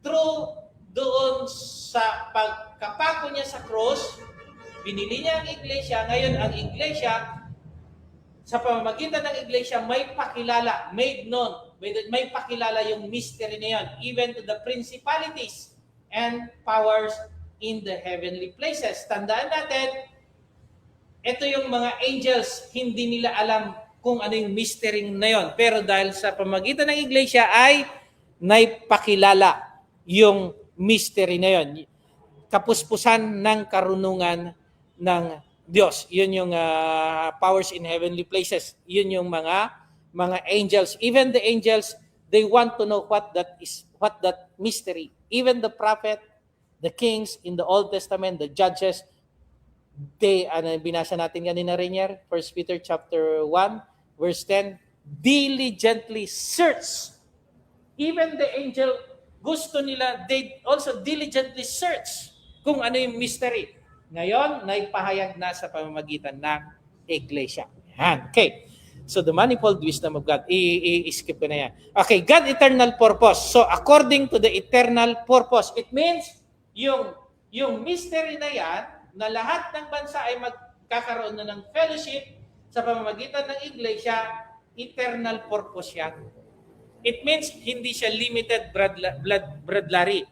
Speaker 1: through doon sa pagkapako niya sa cross, binili niya ang Iglesia. Ngayon ang Iglesia, sa pamamagitan ng Iglesia, may pakilala, made known. May pakilala yung mystery na yun, even to the principalities and powers in the heavenly places. Tandaan natin, ito yung mga angels, hindi nila alam kung ano yung mystery na yun. Pero dahil sa pamamagitan ng Iglesia ay naipakilala yung mystery na yun. Kapuspusan ng karunungan ng Diyos. Yun yung powers in heavenly places. Yun yung mga angels. Even the angels, they want to know what that mystery. Even the prophet, the kings in the Old Testament, the judges, binasa natin kanina rin yan, 1 Peter chapter 1, verse 10, diligently search. Even the angel, gusto nila, they also diligently search kung ano yung mystery. Ngayon, naipahayag na sa pamamagitan ng Iglesia. Yan. Okay. So the manifold wisdom of God, i-skip ko na yan. Okay, God eternal purpose. So according to the eternal purpose, it means yung mystery na yan, na lahat ng bansa ay magkakaroon na ng fellowship sa pamamagitan ng Iglesia, eternal purpose yan. It means hindi siya limited, Brad Larry.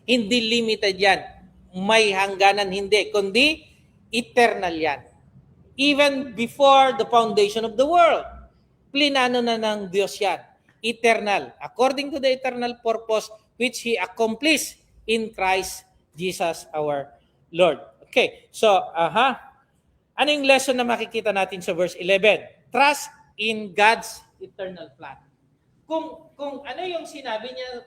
Speaker 1: Hindi limited yan. May hangganan hindi, kundi eternal yan. Even before the foundation of the world, plinano na ng Diyos yan. Eternal. According to the eternal purpose which He accomplished in Christ Jesus our Lord. Okay, so, ano yung lesson na makikita natin sa verse 11? Trust in God's eternal plan. Kung ano yung sinabi niya,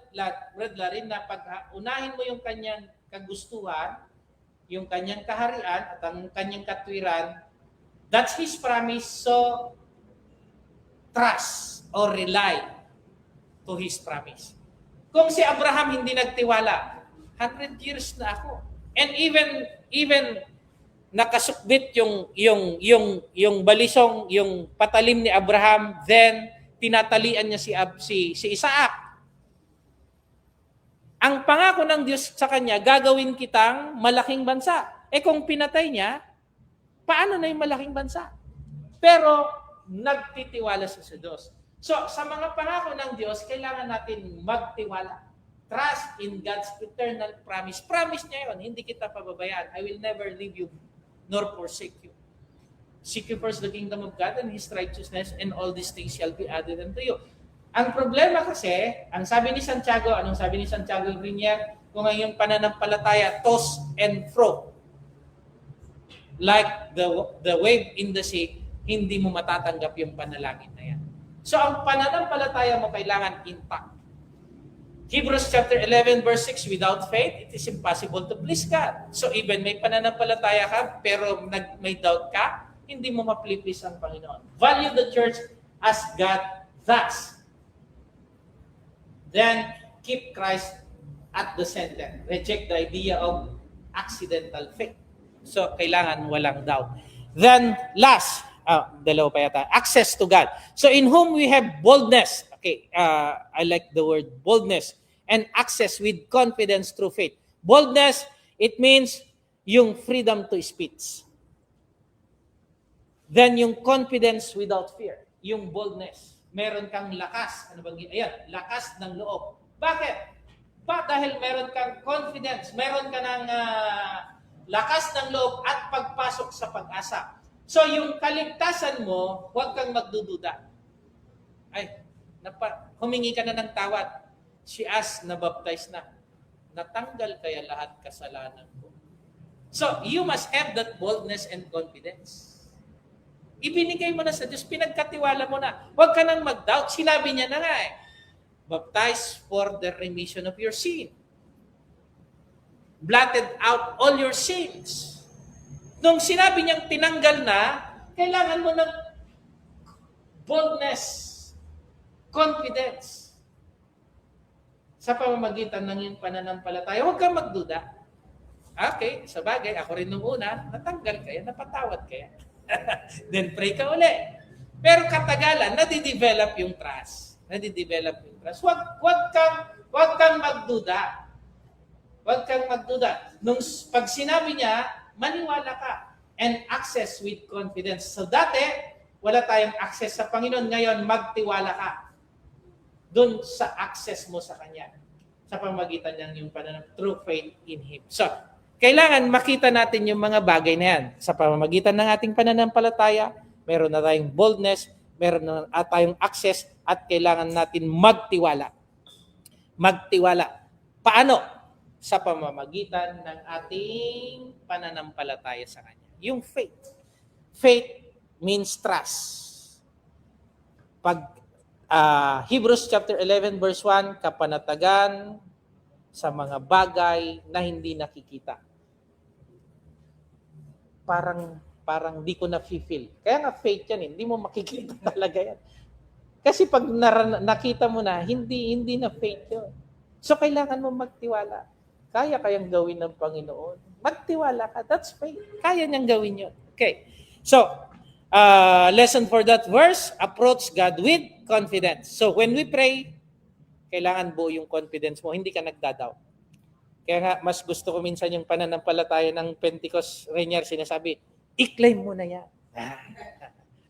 Speaker 1: Brad Larry, na pag unahin mo yung kanyang kagustuhan, yung kanyang kaharian at ang kanyang katwiran, that's His promise, so trust or rely to His promise. Kung si Abraham hindi nagtiwala, 100 years na ako. And even nakasukbit yung balisong, yung patalim ni Abraham, then tinatalian niya si Isaac. Ang pangako ng Diyos sa kanya, gagawin kitang malaking bansa. Kung pinatay niya, paano na yung malaking bansa? Pero nagtitiwala sa Diyos. So, sa mga pangako ng Diyos, kailangan natin magtiwala. Trust in God's eternal promise. Promise niya yun, hindi kita pababayaan. I will never leave you nor forsake you. Seek you first the kingdom of God and His righteousness, and all these things shall be added unto you. Ang problema kasi, ang sabi ni Santiago, anong sabi ni Santiago Grinier? Kung ang iyong pananampalataya, toss and fro. Like the wave in the sea, hindi mo matatanggap yung panalangin na yan. So ang pananampalataya mo kailangan intact. Hebrews chapter 11 verse 6, without faith, it is impossible to please God. So even may pananampalataya ka, pero may doubt ka, hindi mo ma-please ang Panginoon. Value the church as God thus. Then, keep Christ at the center. Reject the idea of accidental faith. So, kailangan walang doubt. Then, last, dalawa pa yata, access to God. So, in whom we have boldness. Okay, I like the word boldness. And access with confidence through faith. Boldness, it means yung freedom to speech. Then, yung confidence without fear. Yung boldness. Meron kang lakas. Ano bang ayan? Lakas ng loob. Bakit? Dahil meron kang confidence. Meron ka ng lakas ng loob at pagpasok sa pag-asa. So, yung kaligtasan mo, huwag kang magdududa. Ay, humingi ka na ng tawad. Si As, nabaptize na. Natanggal kaya lahat kasalanan ko. So, you must have that boldness and confidence. Ibinigay mo na sa Diyos, pinagkatiwala mo na. Huwag ka nang mag-doubt. Sinabi niya na nga eh. Baptized for the remission of your sin. Blotted out all your sins. Nung sinabi niyang tinanggal na, kailangan mo ng boldness, confidence. Sa pamamagitan ng iyong pananampalataya, huwag kang magduda. Okay, sa bagay, ako rin nung una, natanggal kaya, napatawad kaya. Then pray ka uli. Pero katagalan, nadidevelop yung trust. Huwag kang magduda. Huwag kang magduda. Nung pag sinabi niya, maniwala ka. And access with confidence. So dati, wala tayong access sa Panginoon. Ngayon, magtiwala ka. Doon sa access mo sa Kanya. Sa pamagitan ng yung through faith in Him. So, kailangan makita natin yung mga bagay na yan. Sa pamamagitan ng ating pananampalataya, meron na tayong boldness, meron na tayong access, at kailangan natin magtiwala. Magtiwala. Paano? Sa pamamagitan ng ating pananampalataya sa Kanya. Yung faith. Faith means trust. Pag Hebrews chapter 11 verse 1, kapanatagan sa mga bagay na hindi nakikita. Parang di ko na-feel. Kaya nga faith yan, hindi mo makikita talaga yan. Kasi pag nakita mo na, hindi na faith yun. So kailangan mo magtiwala. Kaya kayang gawin ng Panginoon. Magtiwala ka, that's faith. Kaya niyang gawin yun. Okay. So, lesson for that verse, approach God with confidence. So when we pray, kailangan buo yung confidence mo, hindi ka nagdadoubt. Kaya nga, mas gusto ko minsan yung pananampalataya ng Pentecost Rainier, sinasabi, i-claim mo na yan.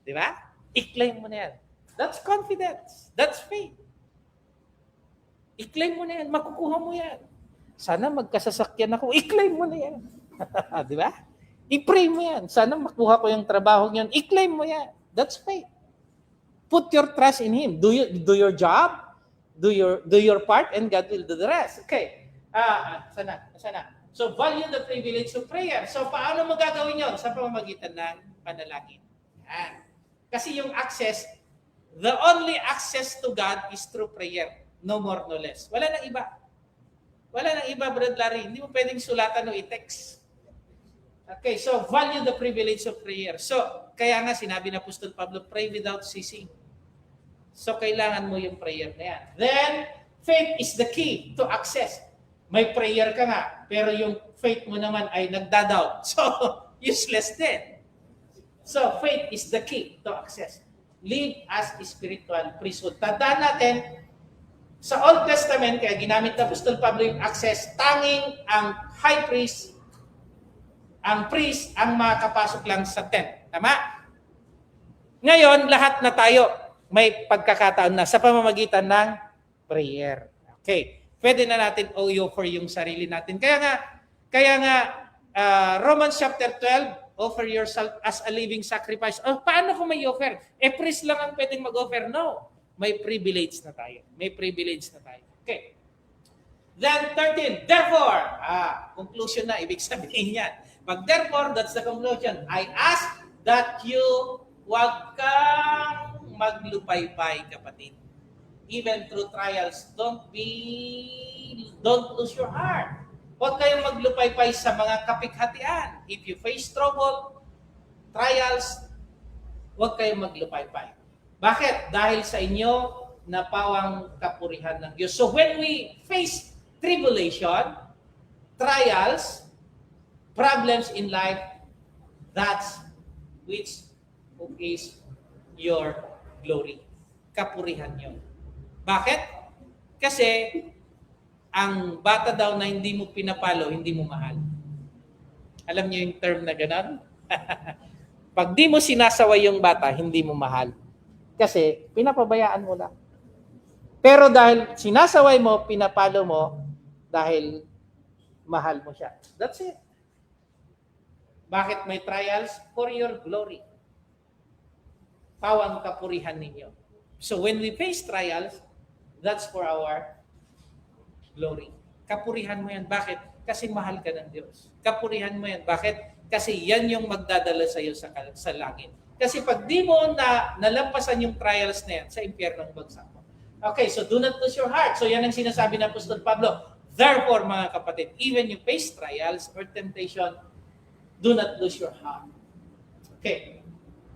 Speaker 1: Di ba? I-claim mo na yan. That's confidence. That's faith. I-claim mo na yan. Makukuha mo yan. Sana magkasasakyan ako. I-claim mo na yan. Di ba? I-pray mo yan. Sana makuha ko yung trabaho niyan. I-claim mo yan. That's faith. Put your trust in Him. Do your job. Do your part, and God will do the rest. Okay. Sana. So, value the privilege of prayer. So, paano mo gagawin yun? Sa pamamagitan ng panalangin. Yan. Kasi yung access, the only access to God is through prayer. No more, no less. Wala nang iba. Wala nang iba, Brad Larry. Hindi mo pwedeng sulatan o i-text. Okay, so value the privilege of prayer. So, kaya nga sinabi na Apostol Pablo, pray without ceasing. So, kailangan mo yung prayer na yan. Then, faith is the key to access. May prayer ka nga, pero yung faith mo naman ay nagdadoubt. So, useless din. So, faith is the key to access. Live as spiritual priesthood. Tandaan natin, sa Old Testament, kaya ginamit na Apostol Pablo yung access, tanging ang high priest, ang priest, ang makakapasok lang sa tent. Tama? Ngayon, lahat na tayo may pagkakataon na sa pamamagitan ng prayer. Okay. Pwede na natin offer yung sarili natin. Kaya nga Romans chapter 12, offer yourself as a living sacrifice. Oh, paano kung may offer? Priest lang ang pwedeng mag-offer? No. may privilege na tayo. May privilege na tayo. Okay. Then 13, therefore, conclusion na, ibig sabihin yan. Pag therefore, that's the conclusion. I ask that you wag kang maglupaypay, kapatid. Even through trials, don't lose your heart. Huwag kayong maglupaypay sa mga kapighatian. If you face trouble, trials, huwag kayong maglupaypay. Bakit? Dahil sa inyo napawang kapurihan ng Diyos. So when we face tribulation, trials, problems in life, that's which is your glory. Kapurihan nyo. Bakit? Kasi ang bata daw na hindi mo pinapalo, hindi mo mahal. Alam niyo yung term na gano'n? Pag di mo sinasaway yung bata, hindi mo mahal. Kasi pinapabayaan mo lang. Pero dahil sinasaway mo, pinapalo mo, dahil mahal mo siya. That's it. Bakit may trials? For your glory. Pawang kapurihan ninyo. So when we face trials, that's for our glory. Kapurihan mo yan. Bakit? Kasi mahal ka ng Diyos. Kapurihan mo yan. Bakit? Kasi yan yung magdadala sa iyo sa langit. Kasi pag di mo nalampasan yung trials na yan, sa impyernong bagsak mo. Okay, so do not lose your heart. So yan ang sinasabi ng Apostol Pablo. Therefore, mga kapatid, even you face trials or temptation, do not lose your heart. Okay.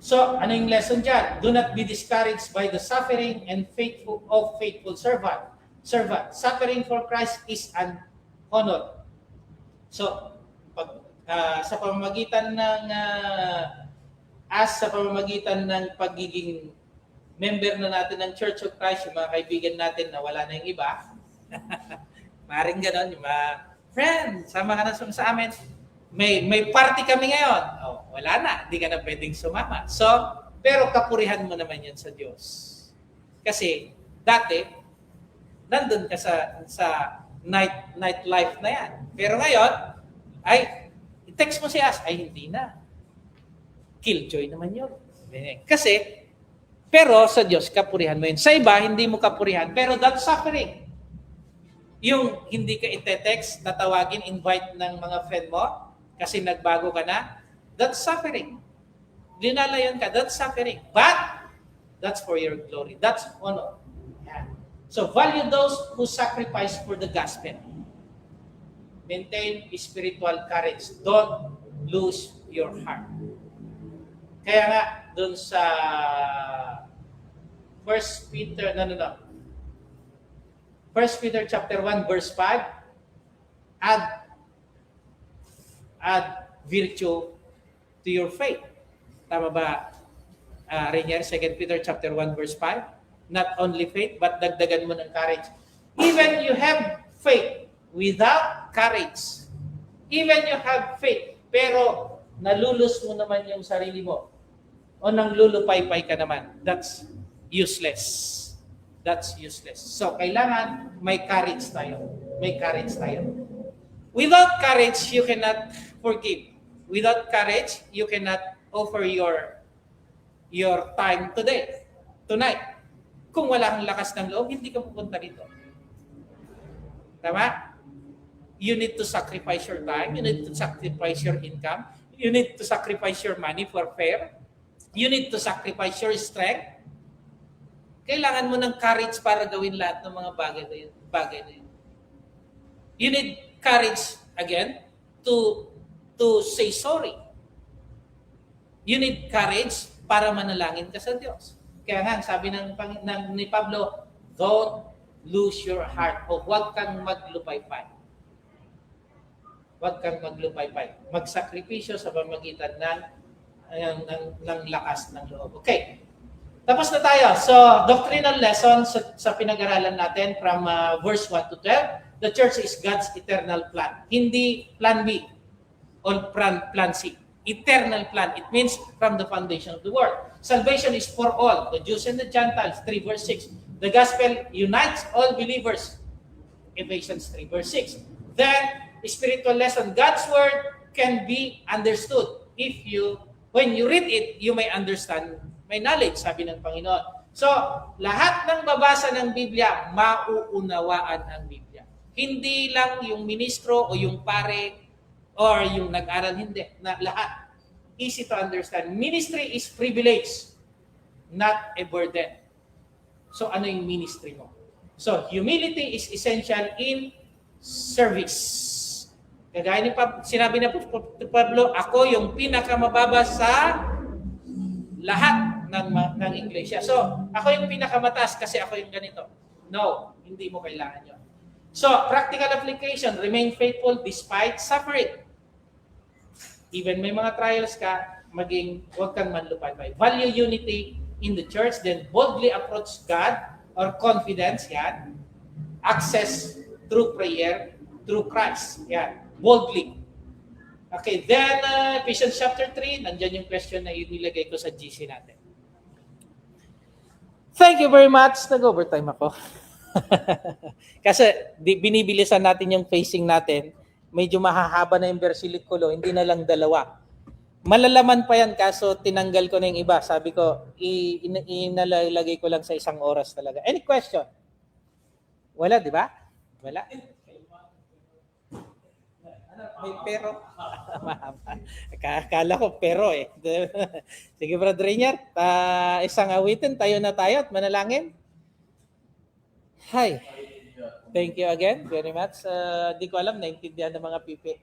Speaker 1: So, ano yung lesson dyan? Do not be discouraged by the suffering and faithful servant. Suffering for Christ is an honor. So, sa pamamagitan ng pagiging member na natin ng Church of Christ, yung mga kaibigan natin na wala na yung iba, maring ganon, yung mga friend, sama ka na sa amin, may party kami ngayon. Oh, wala na, hindi ka na pwedeng sumama. So, pero kapurihan mo naman yan sa Diyos. Kasi, dati, nandun ka sa night life na yan. Pero ngayon, i-text mo si As, hindi na. Killjoy naman yun. Kasi, pero sa Diyos, kapurihan mo yun. Sa iba, hindi mo kapurihan, pero that's suffering. Yung hindi ka ite-text, tatawagin, invite ng mga friend mo, kasi nagbago ka na, that's suffering. Dinalayan ka, that's suffering. But, that's for your glory. That's honor. Yan. So, value those who sacrifice for the gospel. Maintain spiritual courage. Don't lose your heart. Kaya nga, dun sa 1 Peter chapter 1, verse 5, add virtue to your faith. Tama ba, Rainier? 2 Peter chapter 1, verse 5. Not only faith, but dagdagan mo ng courage. Even you have faith without courage. Even you have faith, pero nalulus mo naman yung sarili mo. O nang lulupaypay ka naman. That's useless. That's useless. So, kailangan may courage tayo. May courage tayo. Without courage, you cannot forgive. Without courage, you cannot offer your time tonight. Kung wala kang lakas ng loob, hindi ka pupunta dito. Tama? You need to sacrifice your time. You need to sacrifice your income. You need to sacrifice your money for fair. You need to sacrifice your strength. Kailangan mo ng courage para gawin lahat ng mga bagay na yun. You need courage, again, to say sorry. You need courage para manalangin ka sa Diyos. Kaya nga, sabi ni Pablo, don't lose your heart o huwag kang maglupaypay. Huwag kang maglupaypay. Magsakripisyo sa pamagitan ng lakas ng loob. Okay. Tapos na tayo. So, doctrinal lesson sa pinag-aralan natin from verse 1 to 12. The church is God's eternal plan. Hindi plan B or plan C. Eternal plan. It means from the foundation of the world. Salvation is for all, the Jews and the Gentiles, 3 verse 6. The gospel unites all believers, Ephesians 3 verse 6. Then, spiritual lesson, God's word can be understood. When you read it, you may understand my knowledge, sabi ng Panginoon. So, lahat ng babasa ng Biblia, mauunawaan ang Biblia. Hindi lang yung ministro o yung pare or yung nag-aral, hindi. Na lahat. Easy to understand. Ministry is privilege, not a burden. So, ano yung ministry mo? So, humility is essential in service. Kagaya ni sinabi na Pablo, ako yung pinakamababa sa lahat ng iglesia. So, ako yung pinakamataas kasi ako yung ganito. No, hindi mo kailangan yun. So, practical application, remain faithful despite suffering. Even may mga trials ka, huwag kang manlupay. Value unity in the church, then boldly approach God or confidence, yan. Access through prayer, through Christ, yan. Boldly. Okay, then Ephesians chapter 3, nandyan yung question na inilagay ko sa GC natin. Thank you very much. Nag-overtime ako. Kasi binibilisan natin yung facing natin. Medyo mahahaba na yung versikulo, hindi na lang 2. Malalaman pa yan, kaso tinanggal ko na yung iba. Sabi ko, inalagay ko lang sa 1 oras talaga. Any question? Wala, di ba? Wala. May pero. Akala ko pero eh. Sige, Brother Rainier, isang awitin, tayo na tayo at manalangin. Hi. Thank you again very much. Di ko alam, naintindihan ng mga pipi.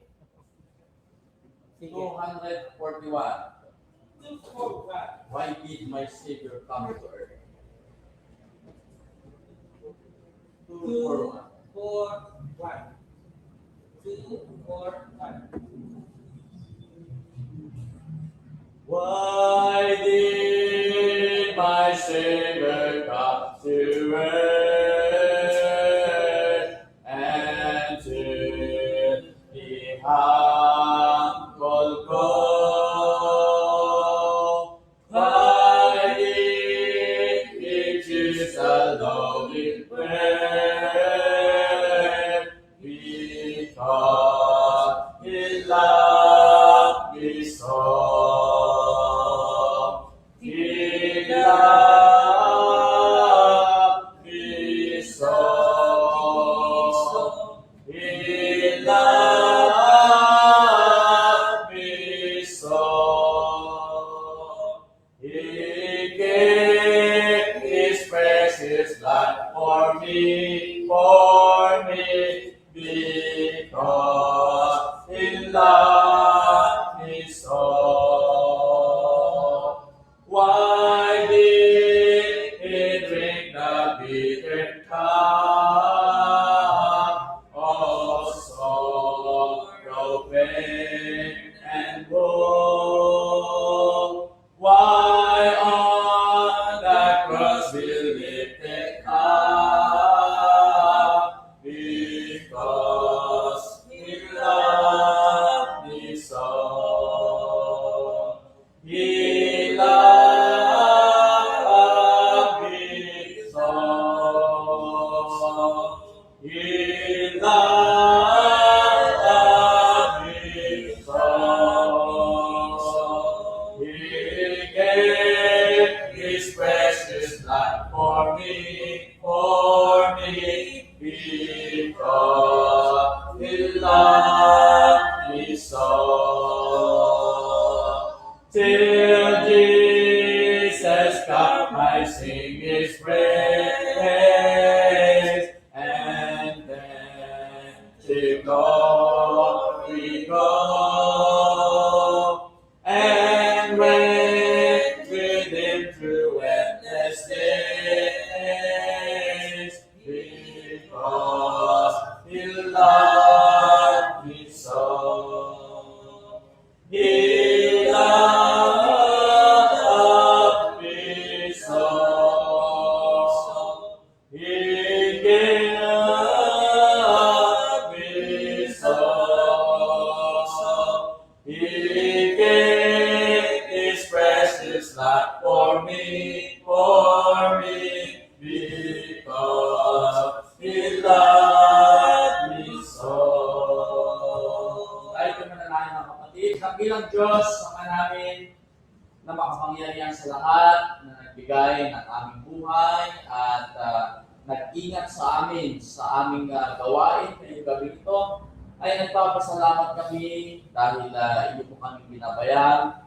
Speaker 1: Sige.
Speaker 2: 241. Why did my Savior come to earth? 241.
Speaker 1: 241. 241.
Speaker 2: Why did my Savior come to earth and to the humble go? Why did he choose a lowly prayer? Because he loved me so. He loved me so. He loved me so. He gave his precious life for me, because he loved me so. Why did he drink the bitter cup of sorrow, pain, and woe? Why on the cross he lifted up? Because he loved me so. He loved me so. He loved me so. He gave his precious life for me, because he loved me so. Till Jesus come, I sing his praise, and then to glory go, and reign with him through endless days, because he loved me so. He loved me so. He gave me so. He gave his precious life for me, because he loved me so. Tayo manalangin mga kapatid, sa bilang Diyos, Ama namin, na makapangyarihan sa lahat na nagbigay ng aming buhay at nag-ingat sa amin sa aming gawain ngayong gabi ito, ay nagpapasalamat kami dahil inyo po kami binabayan,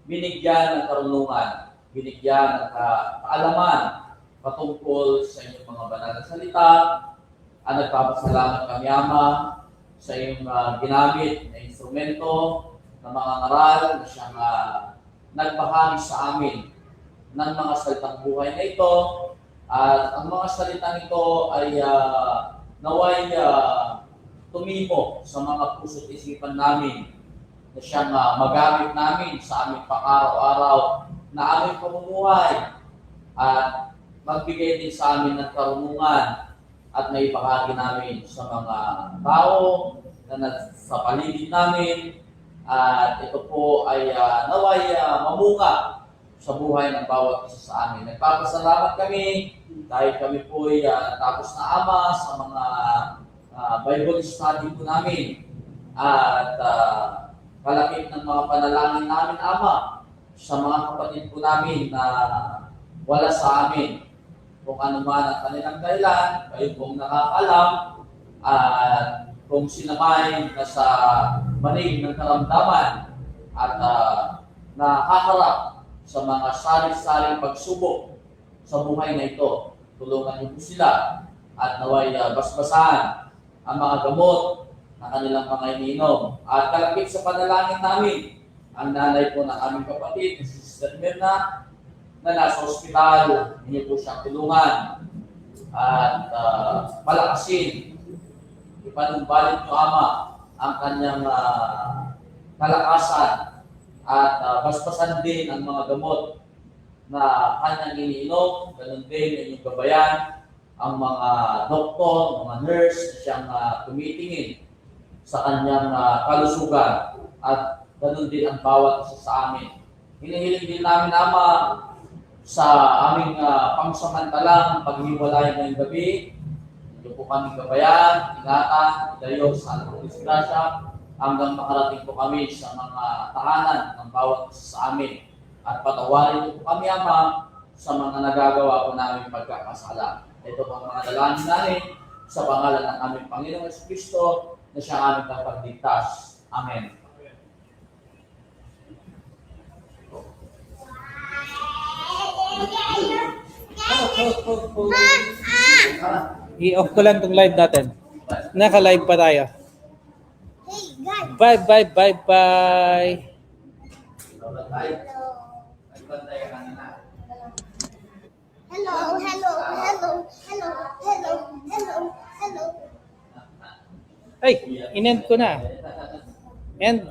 Speaker 2: binigyan ng karunungan, binigyan ng kaalaman patungkol sa inyong mga banal na salita. Nagpapasalamat kami, Ama, sa iyong ginamit na instrumento na mga ngaral na siyang nagbahagi sa amin ng mga salitang buhay na ito. At ang mga salitang ito ay naway tumimo sa mga puso't isipan namin na siyang magamit namin sa aming pang-araw-araw na aming pamumuhay at magbigay din sa amin ng karunungan at maibahagi namin sa mga tao na nasa paligid namin. At ito po ay naway mamunga sa buhay ng bawat isa sa amin. Nagpapasalamat kami dahil kami po ay tapos na ama sa mga Bible study po namin. At kalakip ng mga panalangin namin, Ama, sa mga kapatid po namin na wala sa amin. Kung ano man ang kanilang dahilan, kayo pong nakakalam, at kung sila may nasa manig ng karamdaman at nakaharap sa mga sari-saring pagsubok sa buhay na ito, tulungan niyo po sila at naway basbasan ang mga gamot na kanilang mga iniinom. At kalapit sa panalangin namin, ang nanay po ng aming kapatid, si Sister Mirna, na nasa ospital, hindi po siyang tulungan at palakasin. Ipanumbalik po, Ama, ang kanyang kalakasan at basbasan din ang mga gamot na kanyang iniinom. Ganun din inyong gabayan ang mga doktor, mga nurse na siyang tumitingin sa kanyang kalusugan at ganun din ang bawat isa sa amin. Hinihiling din namin, Ama, sa aming pangsamantalang paghiwalay ngayong gabi. Ito po kami gabayan, ingatan, idayo sa anong disgrasya hanggang makarating po kami sa mga tahanan ng bawat isa sa amin. At patawarin po kami, Ama, sa mga nagagawa po namin pagkakasala. Ito po ang mga dalangin namin sa pangalan ng aming Panginoong Kristo na siya aming kapagligtas. Amen.
Speaker 1: I-off ko lang tong live natin. Naka-live pa tayo. Bye, bye, bye, bye.
Speaker 4: Hello, hello, hello, hello, hello, hello, hello.
Speaker 1: Ay, in-end ko na. End.